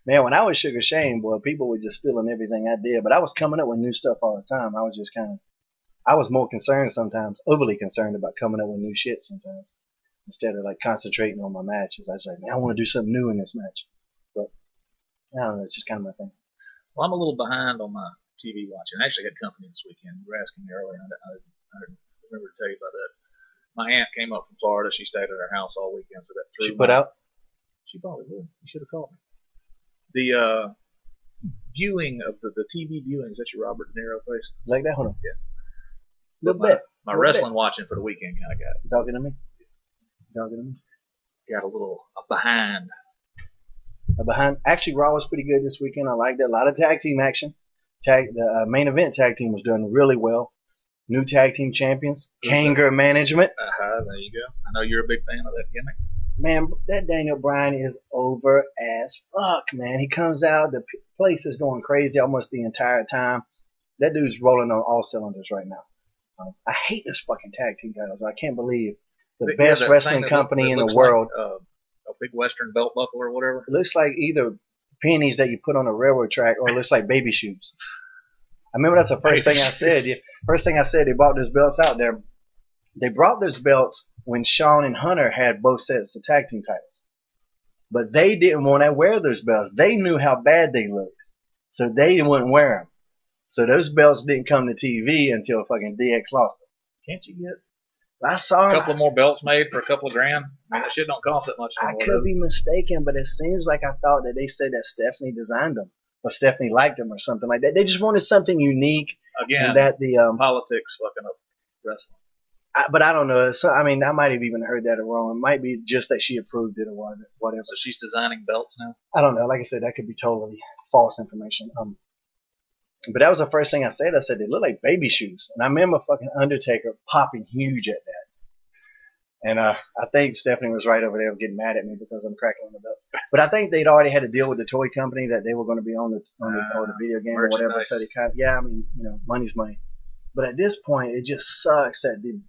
Man, when I was Sugar Shane, boy, people were just stealing everything I did. But I was coming up with new stuff all the time. I was just I was more concerned sometimes, overly concerned about coming up with new shit sometimes. Instead of like concentrating on my matches. I was like, man, I want to do something new in this match. But I don't know, it's just kind of my thing. Well, I'm a little behind on my TV watching. I actually had company this weekend. You were asking me earlier. I remember to tell you about that. My aunt came up from Florida. She stayed at our house all weekend. So that She put out? She probably would. You should have called me. The viewing of the TV viewings, that's your Robert De Niro face? Like that? Hold on. Yeah. Little bit. My wrestling watching for the weekend kind of got it. You talking to me? You talking to me? Got a behind. Actually, Raw was pretty good this weekend. I liked it. A lot of tag team action. The main event tag team was doing really well. New tag team champions. Kanger management. There you go. I know you're a big fan of that gimmick. Man, that Daniel Bryan is over as fuck, man. He comes out, the place is going crazy almost the entire time. That dude's rolling on all cylinders right now. I hate this fucking tag team titles. I can't believe the best wrestling company in the world. Like, a big Western belt buckle or whatever. It looks like either pennies that you put on a railroad track or it looks like baby shoes. I remember that's the first thing I said. First thing I said, they brought those belts out there. They brought those belts when Shawn and Hunter had both sets of tag team titles. But they didn't want to wear those belts. They knew how bad they looked. So they wouldn't wear them. So those belts didn't come to TV until fucking DX lost them. Can't you get I saw a couple more belts made for a couple of grand? I mean, that shit don't cost that much anymore. I could be mistaken, but it seems like I thought that they said that Stephanie designed them. Or Stephanie liked them or something like that. They just wanted something unique. Again, that the politics fucking up wrestling. But I don't know. So, I mean, I might have even heard that wrong. It might be just that she approved it or whatever. So she's designing belts now? I don't know. Like I said, that could be totally false information. But that was the first thing I said. I said they look like baby shoes. And I remember fucking Undertaker popping huge at that. And I think Stephanie was right over there getting mad at me because I'm cracking on the belts. But I think they'd already had a deal with the toy company that they were going to be on the video game or whatever. So they I mean, money's money. But at this point, it just sucks that the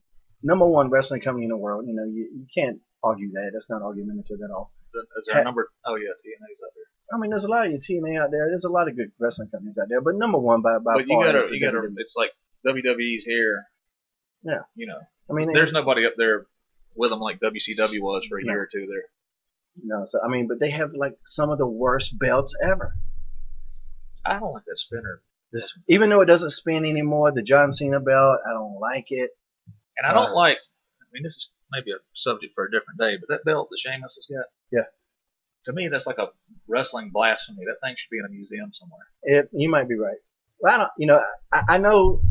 number one wrestling company in the world, you can't argue that. That's not argumentative at all. Is there a number? Oh, yeah, TNA's out there. I mean, there's a lot of your TNA out there. There's a lot of good wrestling companies out there. But number one by but far you gotta, it's like WWE's here. Yeah. I mean, there's nobody up there with them like WCW was for a year or two there. No, so I mean, but they have like some of the worst belts ever. I don't like that spinner. Even though it doesn't spin anymore, the John Cena belt, I don't like it. And I don't like. I mean, this is maybe a subject for a different day, but that belt that Sheamus has got. Yeah. To me, that's like a wrestling blasphemy. That thing should be in a museum somewhere. You might be right. Well, I know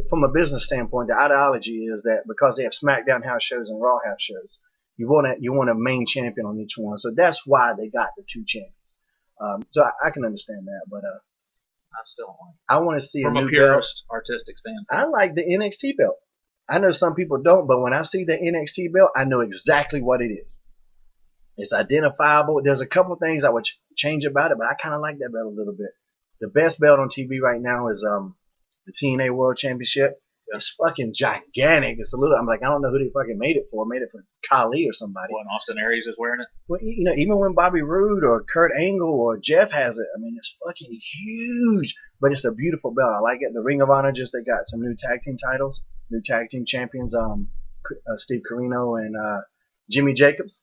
from a business standpoint, the ideology is that because they have SmackDown house shows and Raw house shows, you want a main champion on each one. So that's why they got the two champions. So I can understand that, but I still don't like it. I want to see from a new purist artistic standpoint. I like the NXT belt. I know some people don't, but when I see the NXT belt, I know exactly what it is. It's identifiable. There's a couple things I would change about it, but I kind of like that belt a little bit. The best belt on TV right now is the TNA World Championship. Yeah. It's fucking gigantic. It's a little. I'm like, I don't know who they fucking made it for. Made it for Khali or somebody. When Austin Aries is wearing it. Well, even when Bobby Roode or Kurt Angle or Jeff has it, I mean, it's fucking huge. But it's a beautiful belt. I like it. The Ring of Honor they got some new tag team titles, new tag team champions. Steve Corino and Jimmy Jacobs,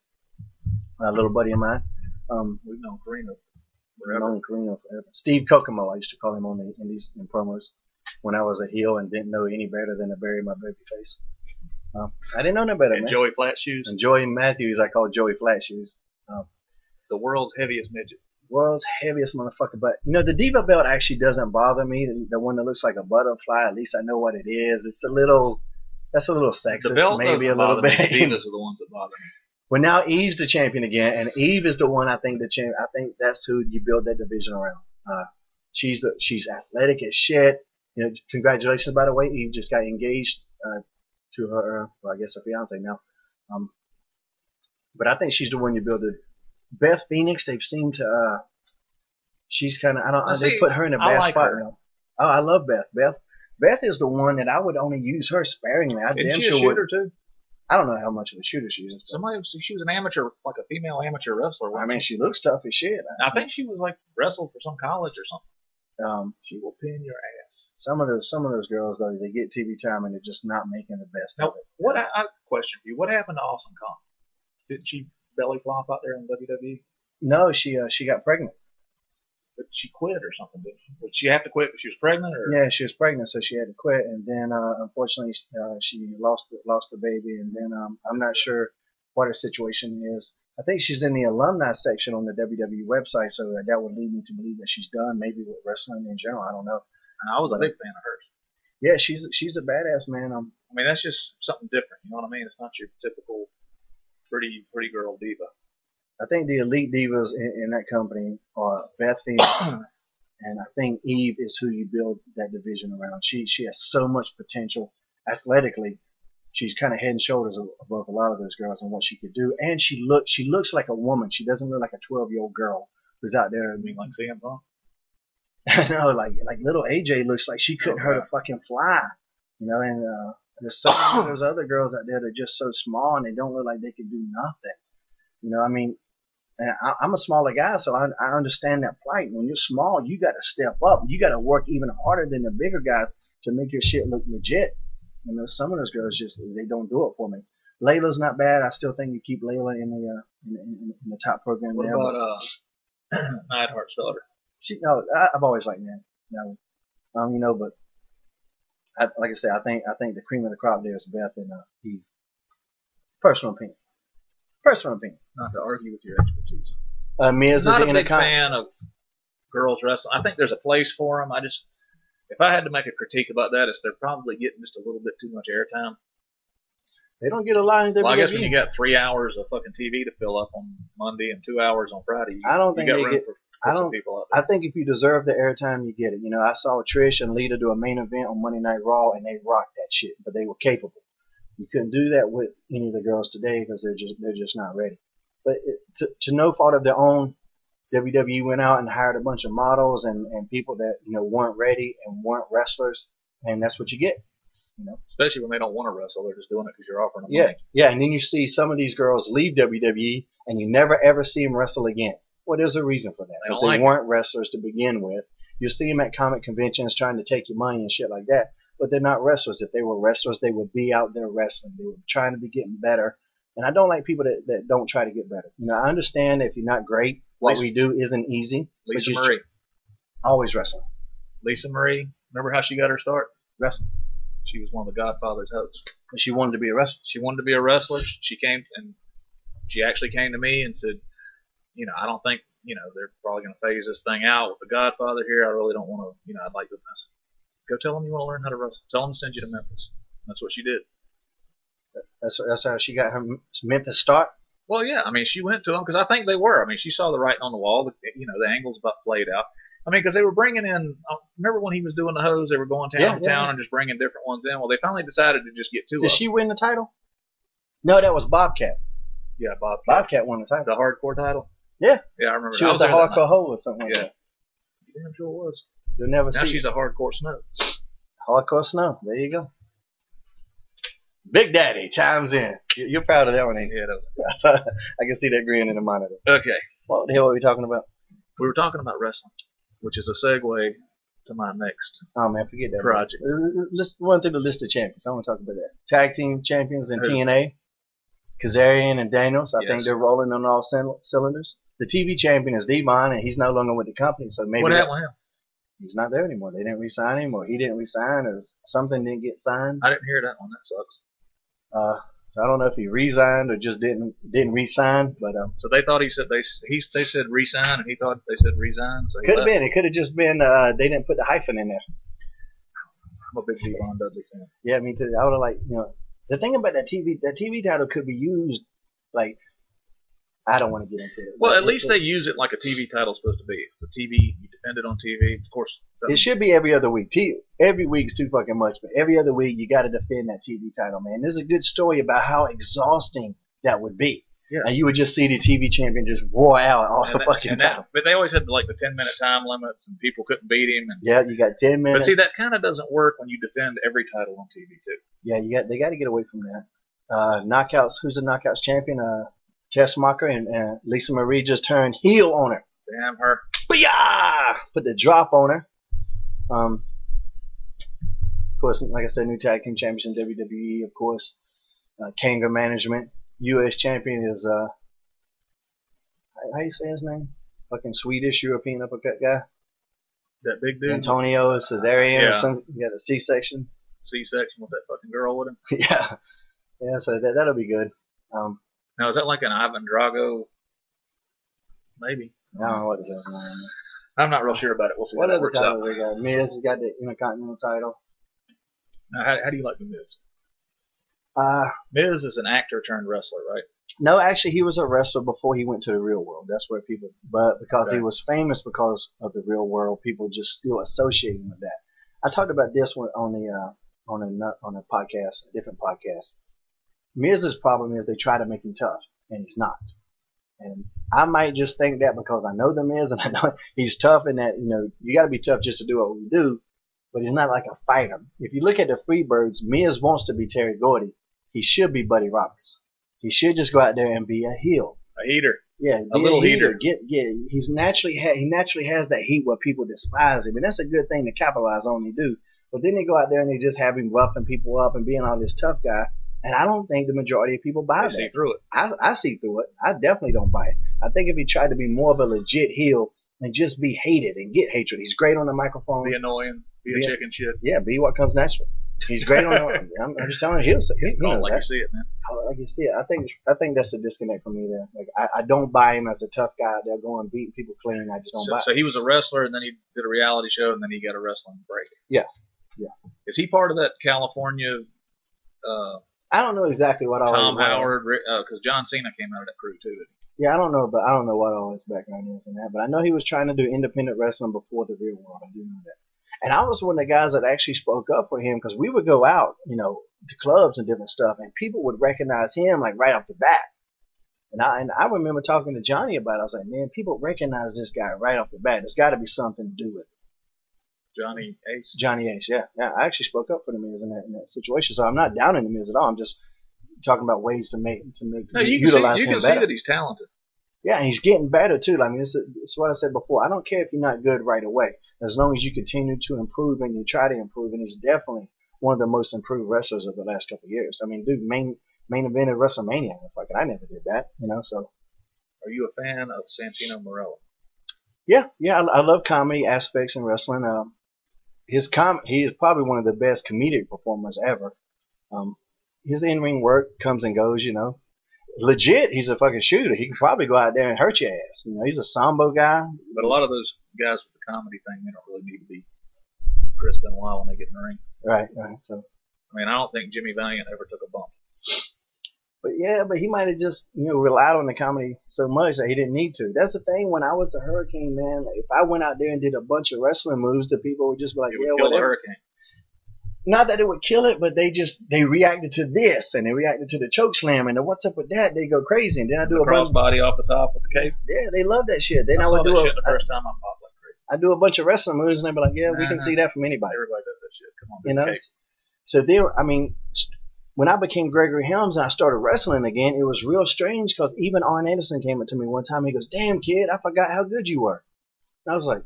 a little buddy of mine. We've known Karina I've forever. known Karina forever. Steve Kokomo, I used to call him on the in promos when I was a heel and didn't know any better than to bury my baby face. I didn't know no better, And man. Joey Flat Shoes, And Joey Matthews, I call Joey Flat Shoes. the world's heaviest midget. World's heaviest motherfucker. But you know, the diva belt actually doesn't bother me. The one that looks like a butterfly, at least I know what it is. It's a little, that's a little sexist, The belt maybe a doesn't little bother me. bit. The divas are the ones that bother me. Well, now Eve's the champion again, and Eve is the one I think I think that's who you build that division around. She's athletic as shit. You know, congratulations, by the way. Eve just got engaged to her, well, I guess her fiance now. But I think she's the one you build it. Beth Phoenix, they've seemed to. She's kind of. They put her in a bad spot now. Oh, I love Beth. Beth is the one that I would only use her sparingly. Isn't she a shooter too? I don't know how much of a shooter she is. She was an amateur, like a female amateur wrestler. I mean, she looks tough as shit. I think she was like wrestled for some college or something. She will pin your ass. Some of those girls though, they get TV time and they're just not making the best of it. What I question for you? What happened to Awesome Kong? Didn't she belly flop out there in WWE? No, she got pregnant. But she quit or something, didn't she? Would she have to quit because she was pregnant? Or? Yeah, she was pregnant, so she had to quit. And then, unfortunately, she lost the baby. And then I'm not sure what her situation is. I think she's in the alumni section on the WWE website, so that would lead me to believe that she's done, maybe with wrestling in general. I don't know. And I was a big fan of hers. Yeah, she's a badass, man. I mean, that's just something different. You know what I mean? It's not your typical pretty girl diva. I think the elite divas in that company are Beth Phoenix, and I think Eve is who you build that division around. She has so much potential athletically. She's kind of head and shoulders above a lot of those girls and what she could do. And she looks like a woman. She doesn't look like a 12-year-old girl who's out there. I mean, like CM Punk? No, like little AJ looks like she couldn't hurt a fucking fly. You know, and there's so many of those other girls out there that are just so small and they don't look like they can do nothing. You know, I mean, and I'm a smaller guy, so I understand that plight. When you're small, you got to step up. You got to work even harder than the bigger guys to make your shit look legit. You know, some of those girls they don't do it for me. Layla's not bad. I still think you keep Layla in the top program. What there. About Neidhart's daughter? I've always liked that. You know, but like I said, I think the cream of the crop there is Beth and Eve. Personal opinion. Not to argue with your expertise. Miz is not the a big fan of girls wrestling. I think there's a place for them. If I had to make a critique about that, it's they're probably getting just a little bit too much airtime. They don't get a lot in WWE. Well, I guess when you got 3 hours of fucking TV to fill up on Monday and 2 hours on Friday, I don't think they get. People out there. I think if you deserve the airtime, you get it. You know, I saw Trish and Lita do a main event on Monday Night Raw, and they rocked that shit. But they were capable. You couldn't do that with any of the girls today because they're just not ready. But to no fault of their own, WWE went out and hired a bunch of models and people that weren't ready and weren't wrestlers, and that's what you get. You know, especially when they don't want to wrestle, they're just doing it because you're offering them money. Yeah, and then you see some of these girls leave WWE, and you never ever see them wrestle again. Well, there's a reason for that because they weren't wrestlers to begin with. You see them at comic conventions trying to take your money and shit like that, but they're not wrestlers. If they were wrestlers, they would be out there wrestling. They were trying to be getting better. And I don't like people that don't try to get better. You know, I understand if you're not great, what we do isn't easy. Lisa Marie. Always wrestling. Lisa Marie, remember how she got her start? Wrestling. She was one of the Godfather's hosts. And she wanted to be a wrestler. She wanted to be a wrestler. She came and she actually came to me and said, I don't think, they're probably going to phase this thing out with the Godfather here. I really don't want to, I'd like to. I said, go tell them you want to learn how to wrestle. Tell them to send you to Memphis. That's what she did. That's how she got her Memphis start. Well, yeah. I mean, she went to them because I think they were. I mean, she saw the writing on the wall. The angles about played out. I mean, because they were bringing in. Remember when he was doing the hose? They were going town to town and just bringing different ones in. Well, they finally decided to just get two. Did she win the title? No, that was Bobcat. Yeah, Bobcat. Bobcat won the title. The hardcore title. Yeah. Yeah, I remember. She was the hardcore hoe or something like that. Damn sure was. You'll never see. Now she's a hardcore snow. Hardcore snow. There you go. Big Daddy chimes in. You're proud of that one, ain't you? Yeah, I can see that grin in the monitor. Okay. What the hell are we talking about? We were talking about wrestling, which is a segue to my next forget that project. Let's run through the list of champions. I want to talk about that. Tag team champions in TNA. Kazarian and Daniels. I think they're rolling on all cylinders. the TV champion is Devon, and he's no longer with the company. So maybe What happened with him? he's not there anymore. They didn't re-sign him, or he didn't resign, or something didn't get signed. I didn't hear that one. That sucks. So I don't know if he resigned or just didn't re-sign. But so they thought he said they said resign, and he thought they said resign. So could have been. It could have just been they didn't put the hyphen in there. I'm a big Devon Dudley fan. Yeah, me too. I would have liked, the thing about that TV title could be used like, I don't want to get into it. Well, at least they use it like a TV title's supposed to be. It's a TV, you defend it on TV. Of course. It should be every other week. Every week's too fucking much, but every other week you got to defend that TV title, man. There's a good story about how exhausting that would be. Yeah. And you would just see the TV champion just roar out all the fucking time. But they always had like the 10-minute time limits, and people couldn't beat him. And, yeah, you got 10 minutes. But see, that kind of doesn't work when you defend every title on TV too. Yeah, they got to get away from that. Knockouts. Who's the Knockouts champion? Tess Mocker and Lisa Marie just turned heel on her. Damn her. Booyah! Put the drop on her. Of course, like I said, new tag team champions in WWE. Of course, Kanga Management. U.S. champion is how you say his name? Fucking Swedish European uppercut guy. That big dude. Antonio Cesarian or something. He got a C-section. C-section with that fucking girl with him. Yeah. Yeah. So that'll be good. Now is that like an Ivan Drago? Maybe. I don't know what it is. I'm not real sure about it. We'll see what how that other works title out. they got? Miz has got the Intercontinental title. Now, how do you like the Miz? Miz is an actor turned wrestler, right? No, actually, he was a wrestler before he went to the real world. That's where people, but because he was famous because of the real world, people just still associate him with that. I talked about this one on a podcast, a different podcast. Miz's problem is they try to make him tough, and he's not. And I might just think that because I know the Miz, and I know he's tough, and that you got to be tough just to do what we do. But he's not like a fighter. If you look at the Freebirds, Miz wants to be Terry Gordy. He should be Buddy Roberts. He should just go out there and be a heel. A heater. Yeah, a little heater. He naturally has that heat where people despise him, and that's a good thing to capitalize on. They do, but then they go out there and they just have him roughing people up and being all this tough guy. And I don't think the majority of people buy that. See through it. I see through it. I definitely don't buy it. I think if he tried to be more of a legit heel and just be hated and get hatred, he's great on the microphone. Be annoying. Be a chicken shit. Yeah, be what comes naturally. He's great on it. I'm just telling you, he knows like that. You see it, man. Like you see it. I think that's a disconnect for me there. Like I don't buy him as a tough guy. They're going beating people clean. I just don't buy it. So he was a wrestler, and then he did a reality show, and then he got a wrestling break. Yeah. Is he part of that California? I don't know exactly what all Tom Howard, because John Cena came out of that crew too. Yeah, I don't know what all his background is in that, but I know he was trying to do independent wrestling before the real world. I do know that. And I was one of the guys that actually spoke up for him because we would go out, to clubs and different stuff, and people would recognize him like right off the bat. And I remember talking to Johnny about it. I was like, man, people recognize this guy right off the bat. There's got to be something to do with it. Johnny Ace. Johnny Ace, yeah. I actually spoke up for the Miz in that situation. So I'm not downing the Miz at all. I'm just talking about ways to utilize him better. You can see that he's talented. Yeah, and he's getting better too. I mean, it's what I said before. I don't care if you're not good right away, as long as you continue to improve and you try to improve. And he's definitely one of the most improved wrestlers of the last couple of years. I mean, dude, main event of WrestleMania. Fucking, I never did that, So, are you a fan of Santino Marella? Yeah, I love comedy aspects in wrestling. He is probably one of the best comedic performers ever. His in-ring work comes and goes, Legit, he's a fucking shooter. He can probably go out there and hurt your ass. He's a sambo guy. But a lot of those guys with the comedy thing, they don't really need to be Chris Benoit when they get in the ring. Right. So, I mean, I don't think Jimmy Valiant ever took a bump. But he might have just, relied on the comedy so much that he didn't need to. That's the thing. When I was the Hurricane, man, if I went out there and did a bunch of wrestling moves, the people would just be like, kill the Hurricane. Not that it would kill it, but they reacted to this, and they reacted to the choke slam, and the what's up with that? They go crazy, and then I do a crossbody off the top with the cape. Yeah, they love that shit. Then I saw that shit the first time I popped like crazy. I do a bunch of wrestling moves, and they be like, "Yeah, we can see that from anybody." Everybody does that shit. Come on, cape. So then, I mean, when I became Gregory Helms and I started wrestling again, it was real strange because even Arn Anderson came up to me one time. He goes, "Damn kid, I forgot how good you were." And I was like,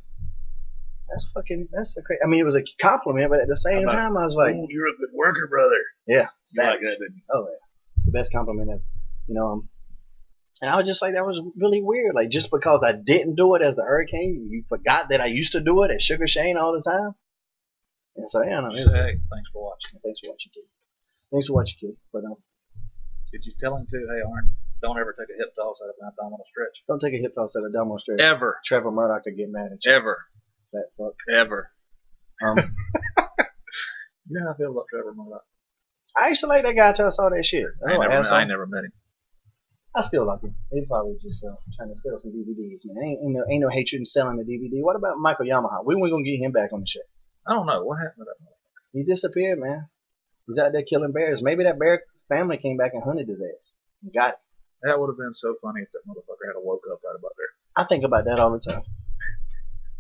that's a crazy. I mean, it was a compliment, but at the same time, I was like, "Oh, you're a good worker, brother." Yeah, exactly. Like that, didn't you? Oh yeah, the best compliment ever. And I was just like, that was really weird. Like, just because I didn't do it as a Hurricane, you forgot that I used to do it at Sugar Shane all the time. And so, yeah, no. You say, hey, thanks for watching. Thanks for watching, kid. Thanks for watching, kid. But did you tell him too? Hey, Arn, don't ever take a hip toss out of an abdominal stretch. Don't take a hip toss at a abdominal stretch. Ever. Trevor Murdoch could get mad at you. Ever. That fuck. Ever. You know how I feel about Trevor Murdoch? I used to like that guy until I saw that shit. I never met him. I still like him. He probably just trying to sell some DVDs, man. Ain't no hatred in selling the DVD. What about Michael Yamaha? When we gonna get him back on the show? I don't know. What happened to that motherfucker? He disappeared, man. He's out there killing bears. Maybe that bear family came back and hunted his ass and got it. That would have been so funny if that motherfucker had woke up right about there. I think about that all the time.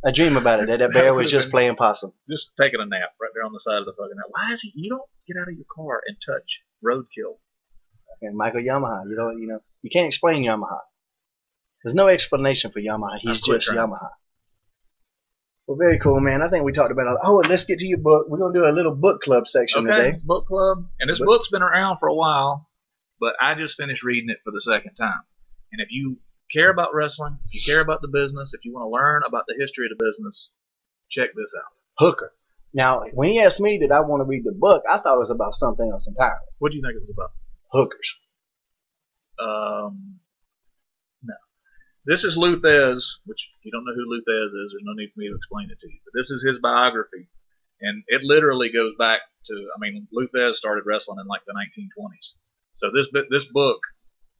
I dream about it. That bear was just playing possum. Just taking a nap right there on the side of the fucking nap. Why is he? You don't get out of your car and touch roadkill. And Michael Yamaha, you can't explain Yamaha. There's no explanation for Yamaha. He's just Yamaha. Well, very cool, man. I think we talked about. Let's get to your book. We're gonna do a little book club section today. Book club, and this book's been around for a while, but I just finished reading it for the second time. And if you care about wrestling, if you care about the business, if you want to learn about the history of the business, check this out. Hooker. Now, when he asked me did I want to read the book, I thought it was about something else entirely. What do you think it was about? Hookers. No. This is Luthez, which if you don't know who Luthez is, there's no need for me to explain it to you. But this is his biography, and it literally goes back to, Luthez started wrestling in like the 1920s. So this book,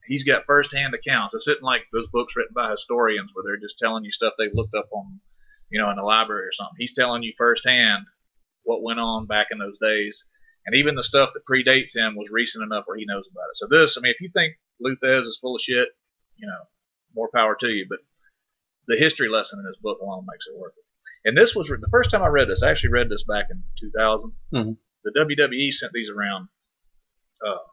he's got first-hand accounts. It's sitting like those books written by historians where they're just telling you stuff they've looked up on, in the library or something. He's telling you firsthand what went on back in those days. And even the stuff that predates him was recent enough where he knows about it. So this, if you think Luthez is full of shit, more power to you. But the history lesson in this book alone makes it worth it. And this was the first time I read this. I actually read this back in 2000. Mm-hmm. The WWE sent these around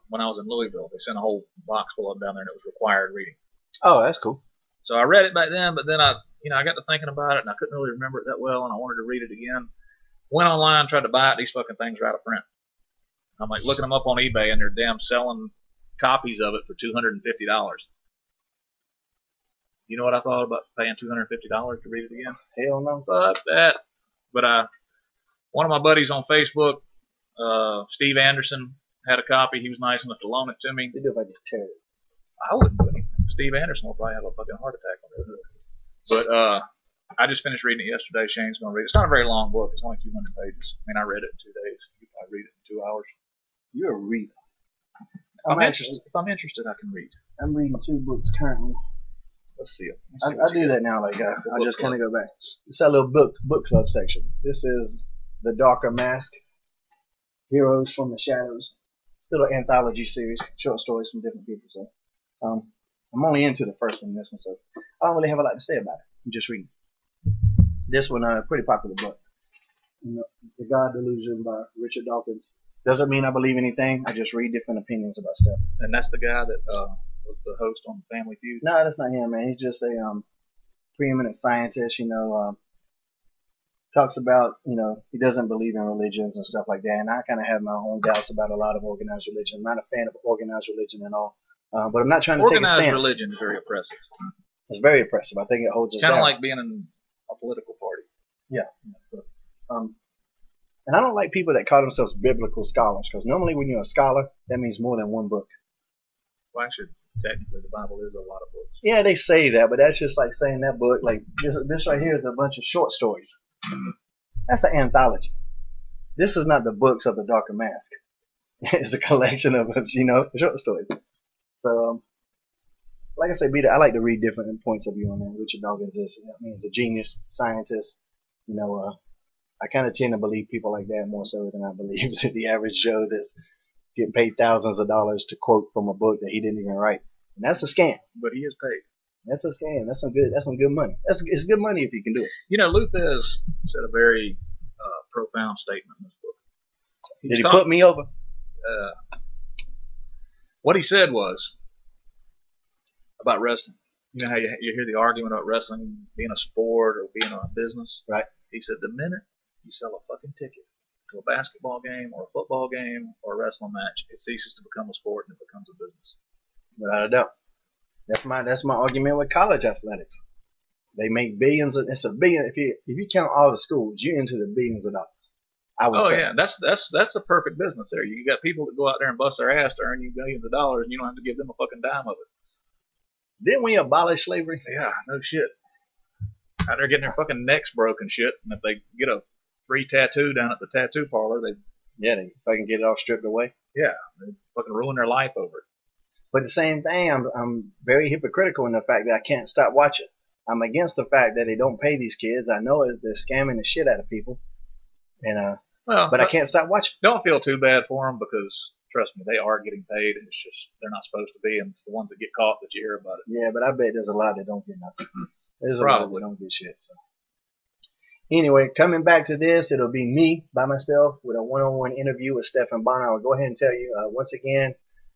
when I was in Louisville. They sent a whole box full of them down there, and it was required reading. Oh, that's cool. So I read it back then, but then I got to thinking about it, and I couldn't really remember it that well, and I wanted to read it again. Went online, tried to buy it. These fucking things are out of print. I'm like looking them up on eBay, and they're damn selling copies of it for $250. You know what I thought about paying $250 to read it again? Hell no. Fuck that. But one of my buddies on Facebook, Steve Anderson, had a copy. He was nice enough to loan it to me. They do if I just tear it. I wouldn't do anything. Steve Anderson will probably have a fucking heart attack on it. But I just finished reading it yesterday. Shane's going to read it. It's not a very long book. It's only 200 pages. I read it in 2 days. You can probably read it in 2 hours. You're a reader. If I'm interested, I can read. I'm reading 2 books currently. Let's see it. I do that now. Like I just kind of go back. It's that little book club section. This is The Darker Mask, Heroes from the Shadows, little anthology series, short stories from different people. So I'm only into the first one, this one, so I don't really have a lot to say about it. I'm just reading. This one, pretty popular book. The God Delusion by Richard Dawkins. Doesn't mean I believe anything. I just read different opinions about stuff. And that's the guy that was the host on Family Feud? No, that's not him, man. He's just a preeminent scientist, talks about, he doesn't believe in religions and stuff like that. And I kind of have my own doubts about a lot of organized religion. I'm not a fan of organized religion at all. But I'm not trying to take a stance. Organized religion is very oppressive. It's very oppressive. I think it holds us down. Kind of like being in a political party. Yeah. So, and I don't like people that call themselves biblical scholars, because normally when you're a scholar, that means more than one book. Well, actually, technically, the Bible is a lot of books. Yeah, they say that, but that's just like saying that book, like this right here is a bunch of short stories. That's an anthology. This is not the books of the Darker Mask. It's a collection of, short stories. So, like I said, I like to read different points of view on that. Richard Dawkins he's a genius scientist. I kind of tend to believe people like that more so than I believe the average Joe that's getting paid thousands of dollars to quote from a book that he didn't even write. And that's a scam. But he is paid. That's a scam. That's some good money. It's good money if you can do it. Luthez said a very profound statement in this book. Did he put me over? What he said was about wrestling. You know how you hear the argument about wrestling being a sport or being a business? Right. He said the minute you sell a fucking ticket to a basketball game or a football game or a wrestling match, it ceases to become a sport and it becomes a business. Without a doubt. That's my argument with college athletics. They make billions. It's a billion. If you count all the schools, you're into the billions of dollars. I would say. Yeah, that's the perfect business there. You got people that go out there and bust their ass to earn you millions of dollars, and you don't have to give them a fucking dime of it. Didn't we abolish slavery? Yeah, no shit. Out there getting their fucking necks broken shit, and if they get a free tattoo down at the tattoo parlor, they fucking get it all stripped away. Yeah, they fucking ruin their life over it. But the same thing, I'm very hypocritical in the fact that I can't stop watching. I'm against the fact that they don't pay these kids. I know they're scamming the shit out of people, and but I can't stop watching. Don't feel too bad for them because trust me, they are getting paid. It's just they're not supposed to be, and it's the ones that get caught that you hear about it. Yeah, but I bet there's a lot that don't get nothing. There's a Probably. lot that don't get shit. So anyway, coming back to this, it'll be me by myself with a one-on-one interview with Stephan Bonnar. I'll go ahead and tell you once again,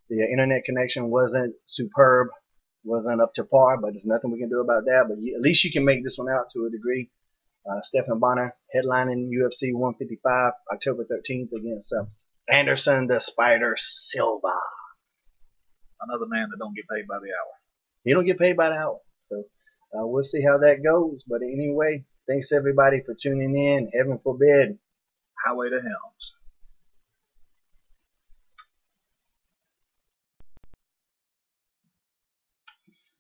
the internet connection wasn't superb, wasn't up to par, but there's nothing we can do about that. But at least you can make this one out to a degree. Stephan Bonnar headlining UFC 155 October 13th against Anderson the Spider Silva. Another man that don't get paid by the hour. He don't get paid by the hour. So we'll see how that goes. But anyway, thanks everybody for tuning in. Heaven forbid. Highway to Helms.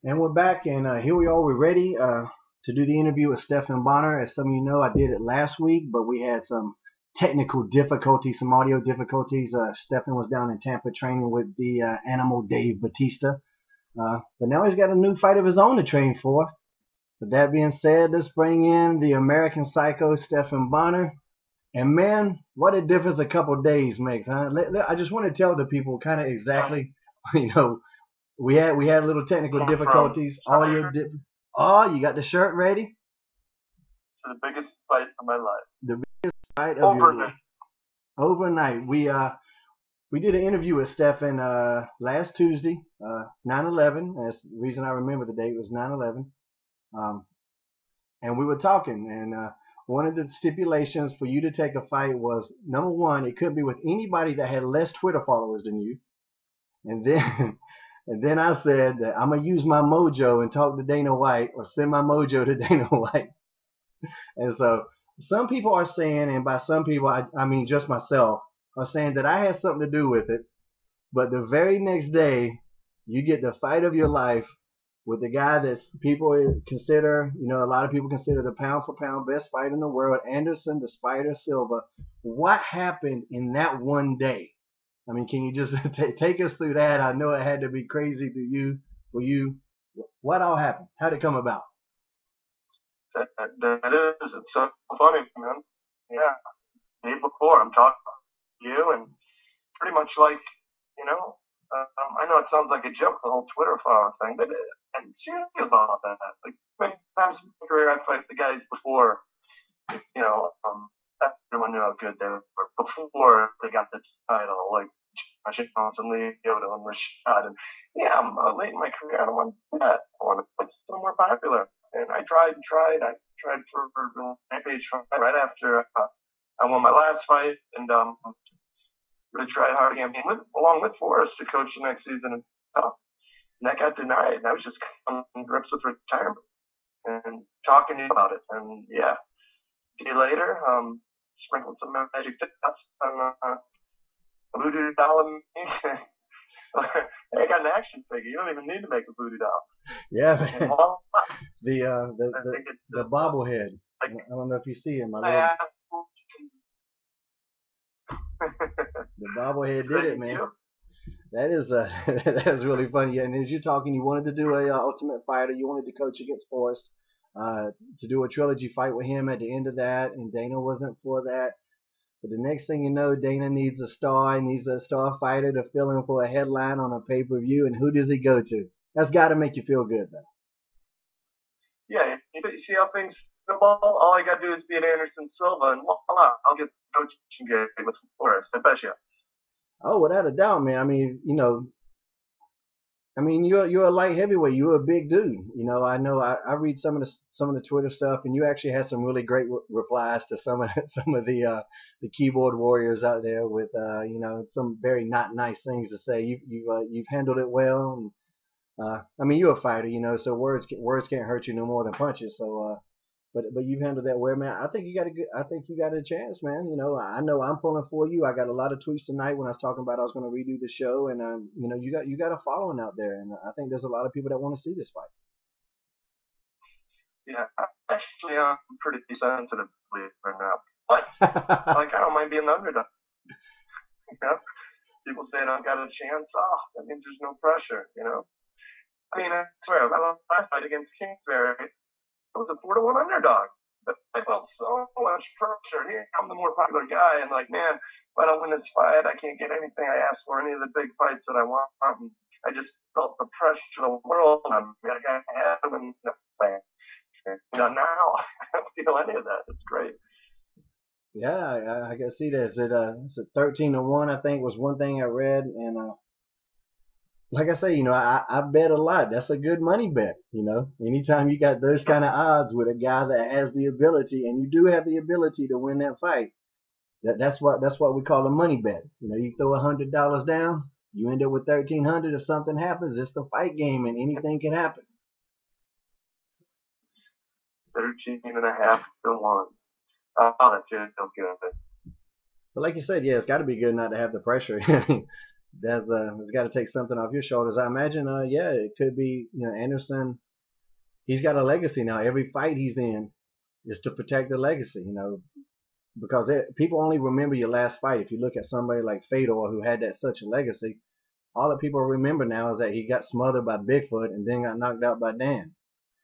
And we're back, and here we are. We're ready to do the interview with Stephan Bonnar. As some of you know, I did it last week, but we had some technical difficulties, some audio difficulties. Stephan was down in Tampa training with the animal Dave Batista. But now he's got a new fight of his own to train for. With that being said, let's bring in the American Psycho, Stephan Bonnar. And man, what a difference a couple days makes, huh? I just want to tell the people kind of exactly, you know, we had a little technical difficulties. Audio Oh, you got the shirt ready? It's the biggest fight of my life. The biggest fight of your life. Overnight. We did an interview with Stephan last Tuesday, 9/11. That's the reason I remember the date was 9/11. And we were talking, and one of the stipulations for you to take a fight was, number one, it couldn't be with anybody that had less Twitter followers than you. And then I said that I'm going to use my mojo and talk to Dana White, or send my mojo to Dana White. And so some people are saying, and by some people I mean just myself, are saying that I had something to do with it. But the very next day, you get the fight of your life with the guy that people consider, you know, a lot of people consider the pound for pound best fighter in the world, Anderson the Spider Silva. What happened in that one day? I mean, can you just take us through that? I know it had to be crazy for you. What all happened? How did it come about? That is. It's so funny, man. Yeah. The day before, I'm talking to you, and pretty much like, you know, I know it sounds like a joke, the whole Twitter follower thing, but I'm serious about that. Like, many times in my career, I fight the guys before, you know, everyone knew how good they were before they got the title, like Josh Johnson, Lee Yoda, and Rashad. And yeah, I'm late in my career. I don't want that. I want to fight someone more popular. And I tried. I tried for my page right after I won my last fight, and really tried hard again, along with Forrest, to coach the next season. And that got denied. And I was just coming to grips with retirement and talking to you about it. And yeah, a day later, sprinkled some magic dust on a voodoo doll of me. Hey, I got an action figure. You don't even need to make a voodoo doll. Yeah, man. The bobblehead. I don't know if you see him. The bobblehead did it, man. That is that was really funny. Yeah, and as you're talking, you wanted to do a Ultimate Fighter. You wanted to coach against Forrest, to do a trilogy fight with him at the end of that, and Dana wasn't for that. But the next thing you know, Dana needs a star, needs a star fighter to fill in for a headline on a pay-per-view, and who does he go to? That's got to make you feel good, though. Yeah, you see how things snowball? All I got to do is beat Anderson Silva, and voila, I'll get the coaching gig with Forrest. I bet you. Oh, without a doubt, man. I mean, you know, you're a light heavyweight. You're a big dude. You know I read some of the Twitter stuff, and you actually had some really great replies to some of the keyboard warriors out there with you know, some very not nice things to say. You've handled it well, I mean, you're a fighter, you know, so words can't hurt you no more than punches. So, but you've handled that well, man. I think you got a chance, man. You know I'm pulling for you. I got a lot of tweets tonight when I was talking about I was going to redo the show, and you know, you got a following out there, and I think there's a lot of people that want to see this fight. Yeah, actually, I'm pretty sensitive right now. But like, I don't mind being the underdog. You know? People say I don't got a chance. Oh, that means there's no pressure. You know. I mean, I swear, my last fight against Kingsbury, I was a 4-1 underdog. But I felt so much pressure. Here, I'm the more popular guy, and like, man, if I don't win this fight, I can't get anything I asked for, any of the big fights that I want. And I just felt the pressure of the world. I mean, I got ahead and you know, now I don't feel any of that. It's great. Yeah, I can see that. It's at 13-1, I think was one thing I read, and like I say, you know, I bet a lot. That's a good money bet. You know, anytime you got those kind of odds with a guy that has the ability, and you do have the ability to win that fight, that's what we call a money bet. You know, you throw $100 down, you end up with 1,300. If something happens, it's the fight game, and anything can happen. 13.5-1. Oh, that just feels good. But like you said, yeah, it's got to be good not to have the pressure. It's got to take something off your shoulders. I imagine, yeah, it could be, you know, Anderson. He's got a legacy now. Every fight he's in is to protect the legacy, you know, because people only remember your last fight. If you look at somebody like Fedor, who had that such a legacy, all that people remember now is that he got smothered by Bigfoot and then got knocked out by Dan.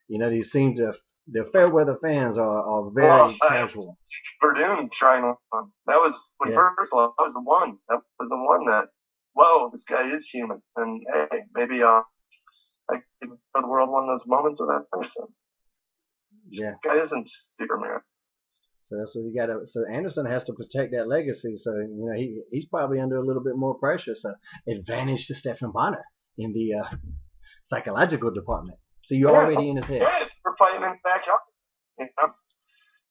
You know, these seem to, the fair weather fans are very casual. Verdun trying to, that was when first of all, that was the one. That was the one that, whoa, this guy is human. And hey, maybe I could show the world one of those moments of that person. Yeah. This guy isn't Superman. So that's what you got to. So Anderson has to protect that legacy. So you know he's probably under a little bit more pressure. So advantage to Stephan Bonnar in the psychological department. So you're already in his head. Yeah, we're fighting in the backyard. You know?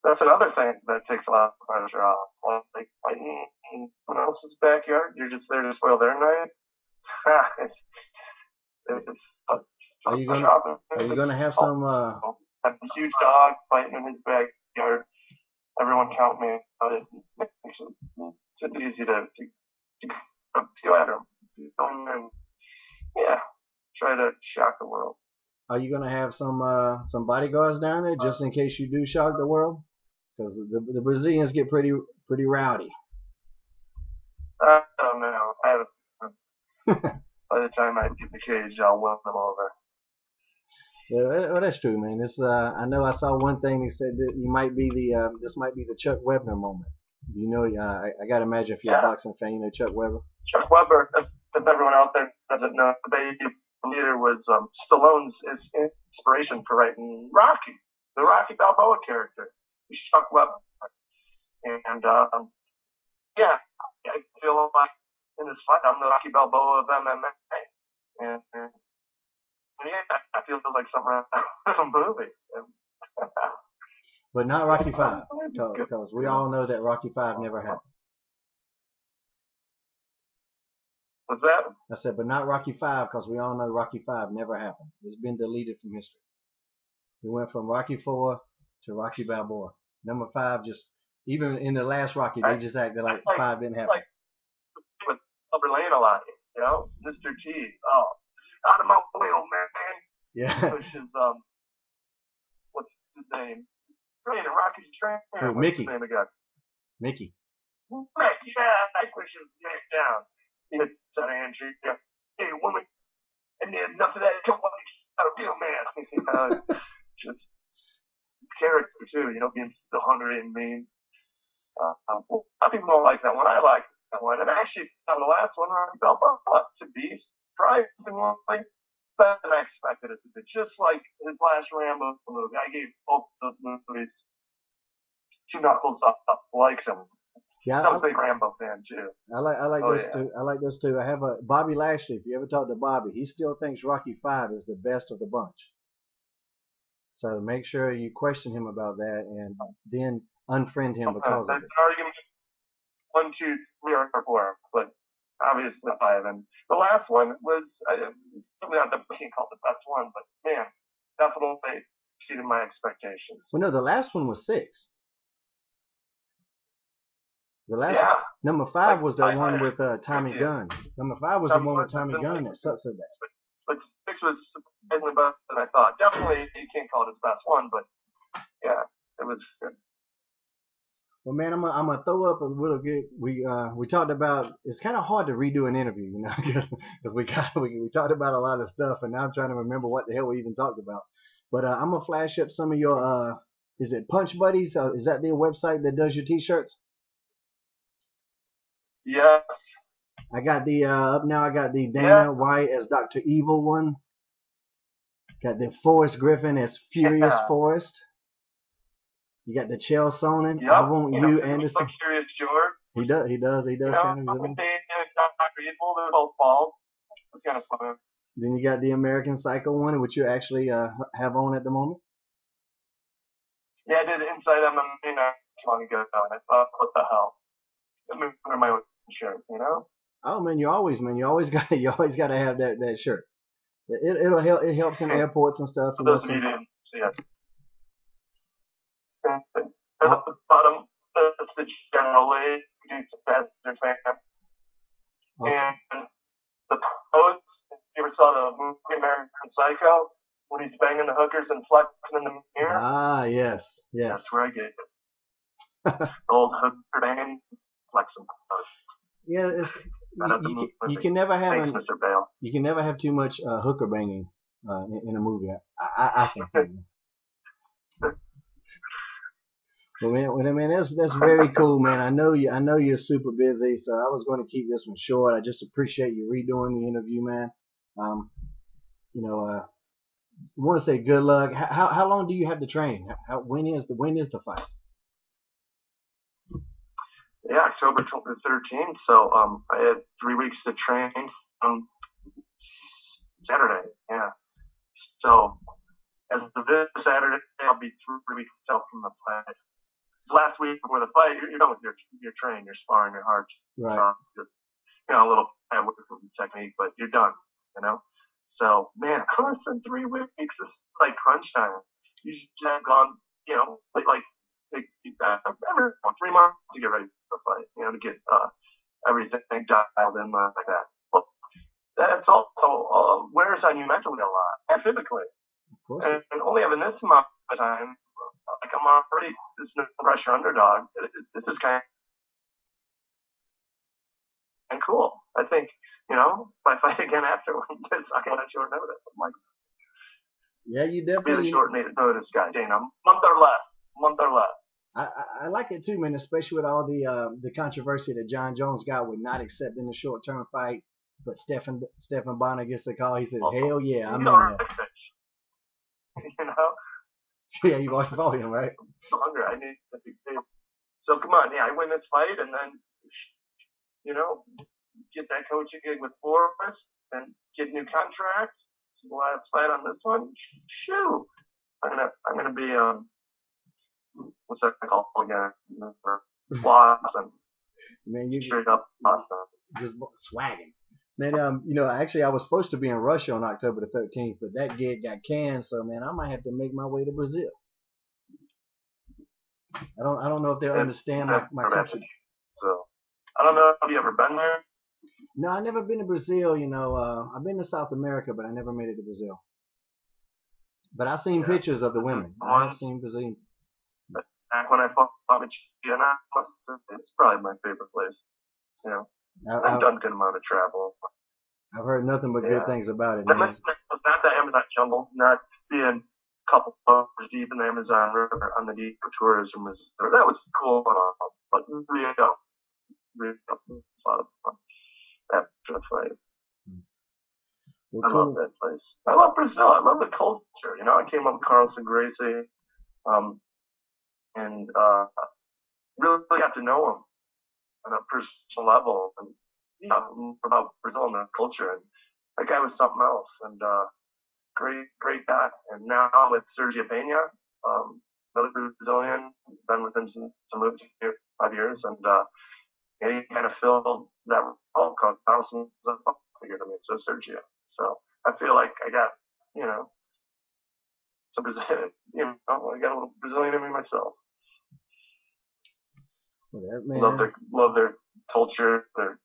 That's another thing that takes a lot of pressure off. Like fighting in someone else's backyard, you're just there to spoil their night. Are you gonna have some? A huge dog fighting in his backyard. Everyone count me. It's easy to go at him. And, yeah, try to shock the world. Are you gonna have some bodyguards down there just in case you do shock the world? Because the Brazilians get pretty rowdy. I don't know. I haven't. By the time I get the cage, I'll win them over. Yeah, well, that's true, man. It's I know I saw one thing that said that you might be this might be the Chuck Webner moment. You know, I gotta imagine if you're a boxing fan, you know Chuck Webber. Chuck Webber, if everyone out there doesn't know, the baby leader was Stallone's inspiration for writing Rocky, the Rocky Balboa character. He's Chuck Webber, and yeah, I feel like in this fight I'm the Rocky Balboa of MMA, and yeah, I feel like something out of a movie. But not Rocky 5, because we all know that Rocky 5 never happened. What's that? I said, but not Rocky 5, because we all know Rocky 5 never happened. It's been deleted from history. We went from Rocky 4 to Rocky Balboa. Number 5 just, even in the last Rocky, they just acted like 5 didn't happen. Like with Silver Lane a lot, you know, Mr. T. Oh, out of my way, old man. Yeah. Which is what's his name? Trainer, Rocky's trainer. Mickey. What's his name again? Mickey. Yeah, I push his neck down. He hits that Andrew. Yeah. Hey, woman. And then enough of that. Come on, not a real man. Just character too. You know, being so hungry and mean. Well, a lot of people don't like that one. I like that one. And actually, on the last one, Rocky Balboa to be surprisingly better than I expected it to be. Just like his last Rambo movie, I gave both those movies 2 knuckles up like him. Yeah, I'm a big Rambo fan too. I like those two. I like those two. I have a Bobby Lashley. If you ever talk to Bobby, he still thinks Rocky 5 is the best of the bunch. So make sure you question him about that, and then unfriend him because of it. That's an argument 1, 2, 3, or 4, but obviously 5. And the last one was certainly not being called the best one, but man, definitely exceeded my expectations. Well, no, the last one was 6. The last number 5 was the one with Tommy Gunn. Number 5 was the one with Tommy Gunn that sucked so bad. But 6 was surprisingly better than I thought. Definitely, you can't call it his best one, but yeah, it was good. Well, man, I'm gonna throw up a little good. We talked about, it's kind of hard to redo an interview, you know, because we talked about a lot of stuff, and now I'm trying to remember what the hell we even talked about. But I'm gonna flash up some of your is it Punch Buddies? Is that their website that does your T-shirts? Yeah. I got the up now. I got the Dana White as Dr. Evil one. Got the Forrest Griffin as Furious Forrest. You got the Chael Sonnen. Yep. I Want You, Anderson. Like Curious George. He does kind of. Dr. Evil, they're both bald. It's kind of fun. Then you got the American Psycho one, which you actually have on at the moment. Yeah, I did Inside MMA not too long ago, and I thought, what the hell? I'm moving under my own shirt, you know? Oh man, you always got to have that shirt. It'll help. It helps in airports and stuff. For those of you who didn't see it. At the bottom, that's the general league. And the pose, you ever saw the movie American Psycho? When he's banging the hookers and flexing in the mirror? Ah, yes. That's where I get it. The old hooker banging, flexing pose. Yeah, you can never have Mr. Bale. You can never have too much hooker banging in a movie. I think. But man, that's very cool, man. I know you're super busy, so I was going to keep this one short. I just appreciate you redoing the interview, man. I want to say good luck. How long do you have to train? When is the fight? Yeah, October 13th. So I had 3 weeks to train on Saturday. Yeah. So as of this Saturday, I'll be 3 weeks out from the fight. Last week before the fight, you're done with your training, your sparring, your heart. Right. A little technique, but you're done. You know. So man, less than 3 weeks is like crunch time. You should have gone, every 3 months to get ready for a fight. To get everything dialed in like that. Well, that's also wears on you mentally a lot, and physically. Of course. And only having this amount of time, like I'm already this no pressure underdog. This is kind of cool. I think, if I fight again after this, I got a short notice. I'm like, yeah, you definitely. Be the short notice guy, Dana. Month or less. I like it too, man. Especially with all the controversy that John Jones got with not accepting the short-term fight, but Stephan Bonnar gets a call. He says, "Hell yeah, I'm in there." Yeah, you've already fought him, right? Longer. I need to be paid. So come on, I win this fight, and then get that coaching gig with Forrest, and get new contracts. Last fight on this one, shoot, I'm gonna be what's that called again? Awesome. Man, you straight up awesome. Just swagging. Man, actually I was supposed to be in Russia on October the 13th, but that gig got canned, so man, I might have to make my way to Brazil. I don't know if they'll understand my country. So I don't know. Have you ever been there? No, I've never been to Brazil. I've been to South America, but I never made it to Brazil. But I've seen pictures of the women. I've seen Brazil. Back when I fought Gina, it's probably my favorite place. I've done a good amount of travel. I've heard nothing but good things about it. Not the Amazon jungle, not being a couple hours deep in the Amazon River on the deep tourism. That was cool, but really, a lot of fun. After the fight. Well, I love that place. I love Brazil. I love the culture. I came up with Carlson Gracie, and really got to know him on a personal level, and about Brazil and the culture. And that guy was something else, and great guy. And now I'm with Sergio Pena, another Brazilian. Been with him since I moved here 5 years, and he kind of filled that role because Carlson was a figure to me, so Sergio. So I feel like I got, some Brazilian, I got a little Brazilian in me myself. Well, Love their culture, their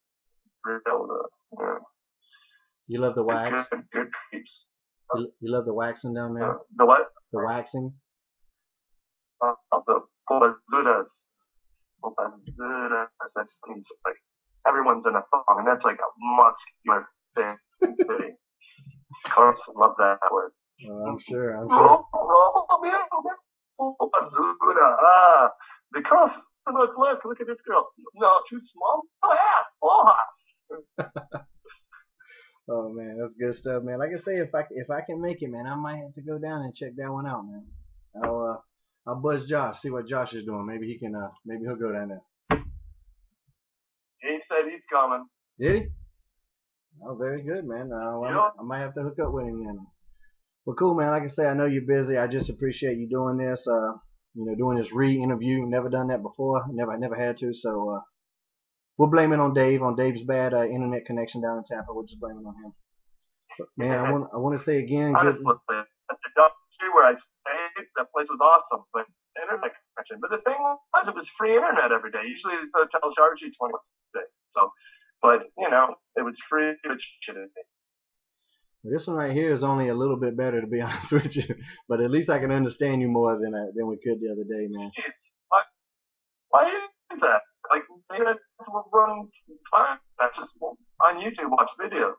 You love the wax? Good creeps. You love the waxing down there? The what? The waxing? The Pobazudas. That seems like everyone's in a thong, and that's like a muscular thing. Carlson love that word. I'm sure. The Carlson, look at this girl. No, too small. Oh, oh man, that's good stuff, man. Like I say, if I can make it, man, I might have to go down and check that one out, man. I'll buzz Josh, see what Josh is doing. Maybe he can, maybe he'll go down there. He said he's coming. Did he? Oh, very good, man. I might have to hook up with him then. Well, cool, man. Like I say, I know you're busy. I just appreciate you doing this. Doing this re-interview. Never done that before. Never had to. So we'll blame it on Dave. On Dave's bad internet connection down in Tampa. We'll just blame it on him. But, man, I want to say again. Honestly, at the W where I stayed, that place was awesome, but internet connection. But the thing was, it was free internet every day. Usually the hotel charge you $20 a day. So, but it was free. This one right here is only a little bit better, to be honest with you. But at least I can understand you more than we could the other day, man. Why is that? Like, maybe that's running fine. That's just on YouTube, watch videos.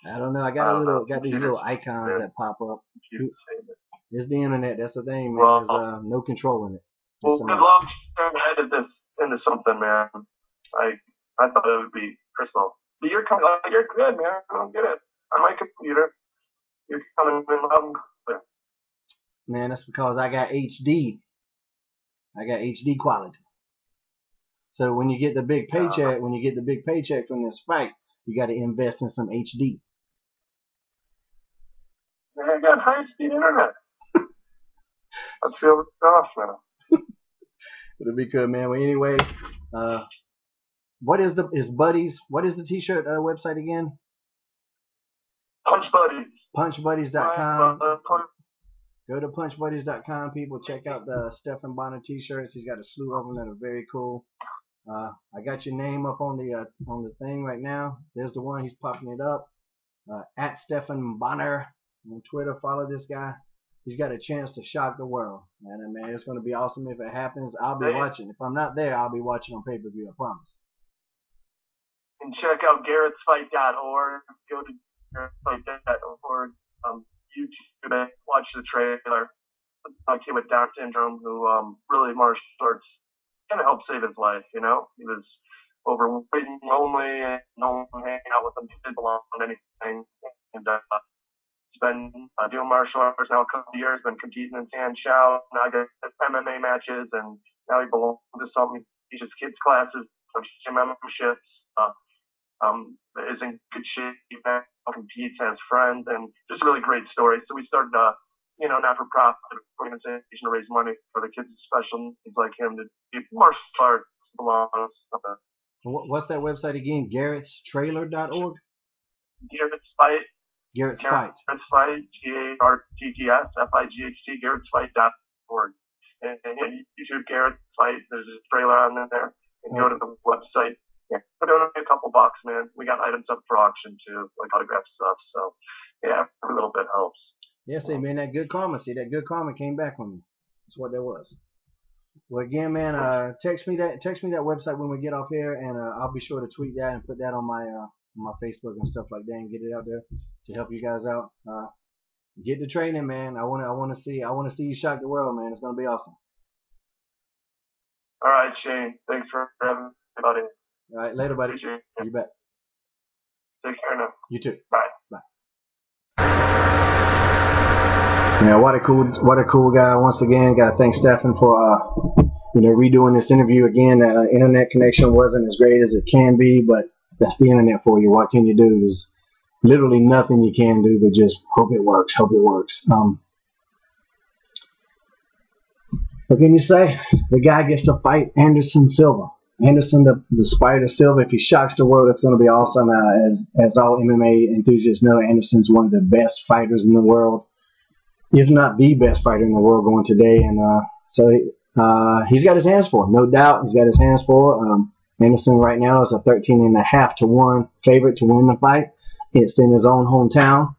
I don't know. I got these little icons that pop up. It's the internet. That's the thing, man. There's no controlling it. Well, good luck trying to edit this into something, man. I thought it would be crystal. But you're good, man. I don't get it. On my computer, you're coming in loud and clear. Man, that's because I got HD. I got HD quality. So when you get the big paycheck, from this fight, you got to invest in some HD. I got high-speed internet. I feel off now. It'll be good, man. Well, anyway, what is the T-shirt website again? Punch Buddies. Punchbuddies.com. Go to punchbuddies.com, people. Check out the Stephan Bonnar T-shirts. He's got a slew of them that are very cool. I got your name up on the thing right now. There's the one. He's popping it up. At Stephan Bonnar on Twitter. Follow this guy. He's got a chance to shock the world. And man, it's going to be awesome if it happens. I'll be watching. If I'm not there, I'll be watching on pay-per-view. I promise. And check out GarrettsFight.org. Go to GarrettsFight.org. YouTube and watch the trailer. A kid with Down syndrome who really martial arts kind of helped save his life. He was overweight and lonely, and no one hanging out with him. He didn't belong on anything. And he's been doing martial arts now a couple of years. Been competing in San Chow. Now he got MMA matches, and now he belongs to something. He teaches kids classes, gym memberships. Is in good shape. He competes, has friends, and just a really great story. So we started not-for-profit organization to raise money for the kids with special needs like him to do martial arts belongs. What's that website again? GarrettsTrailer.org? Garrett's Fight. Garrett's Fight. Garrett's Fight. GarrettsFight. Garrettsfight.org. And YouTube Garrett's Fight. There's a trailer on there. And go to the website. Yeah, but only a couple bucks, man. We got items up for auction too, like autograph stuff. So yeah, every little bit helps. Yes, man, that good karma. See, that good karma came back on me. That's what that was. Well, again, man, text me that website when we get off here, and I'll be sure to tweet that and put that on my Facebook and stuff like that, and get it out there to help you guys out. Get to training, man. I want to see you shock the world, man. It's gonna be awesome. All right, Shane. Thanks for having me, buddy. All right, later, buddy. Appreciate it. You bet. Take care now. You too. Bye. Bye. Yeah, what a cool guy. Once again, gotta thank Stephan for redoing this interview again. Internet connection wasn't as great as it can be, but that's the internet for you. What can you do? There's literally nothing you can do but just hope it works. Hope it works. What can you say? The guy gets to fight Anderson Silva. Anderson, the Spider Silva, if he shocks the world, it's going to be awesome. As all MMA enthusiasts know, Anderson's one of the best fighters in the world, if not the best fighter in the world going today. And so he's got his hands full, no doubt. He's got his hands full. Anderson right now is a 13.5 to 1 favorite to win the fight. It's in his own hometown.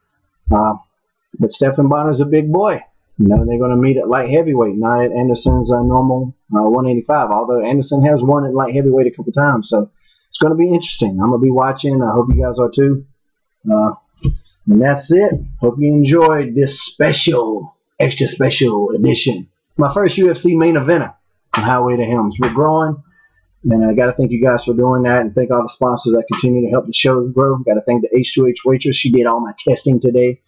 But Stephan Bonnar is a big boy. You know, they're going to meet at light heavyweight, not at Anderson's normal 185, although Anderson has won at light heavyweight a couple times. So it's going to be interesting. I'm going to be watching. I hope you guys are too. And that's it. Hope you enjoyed this special, extra special edition. My first UFC main eventer on Highway to Helms. We're growing, and I got to thank you guys for doing that, and thank all the sponsors that continue to help the show grow. Got to thank the H2H waitress. She did all my testing today.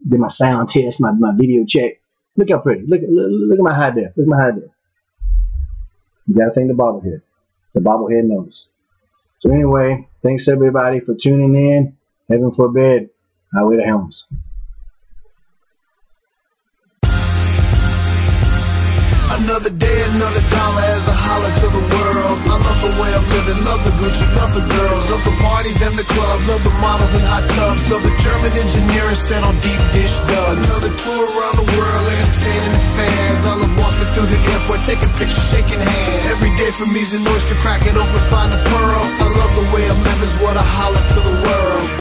Did my sound test, my video check. Look how pretty. Look at my high def. Look at my high def. You got to thank the bobblehead. The bobblehead knows. So anyway, thanks everybody for tuning in. Heaven forbid, Highway to Helms. Another day, another dollar as I holler to the world. I love the way I'm living, love the Gucci, love the girls, love the parties and the clubs, love the models and hot tubs, love the German engineering set on deep dish dubs. Another tour around the world, entertaining the fans. I love walking through the airport, taking pictures, shaking hands. Every day for me's an oyster, crack it open, find a pearl. I love the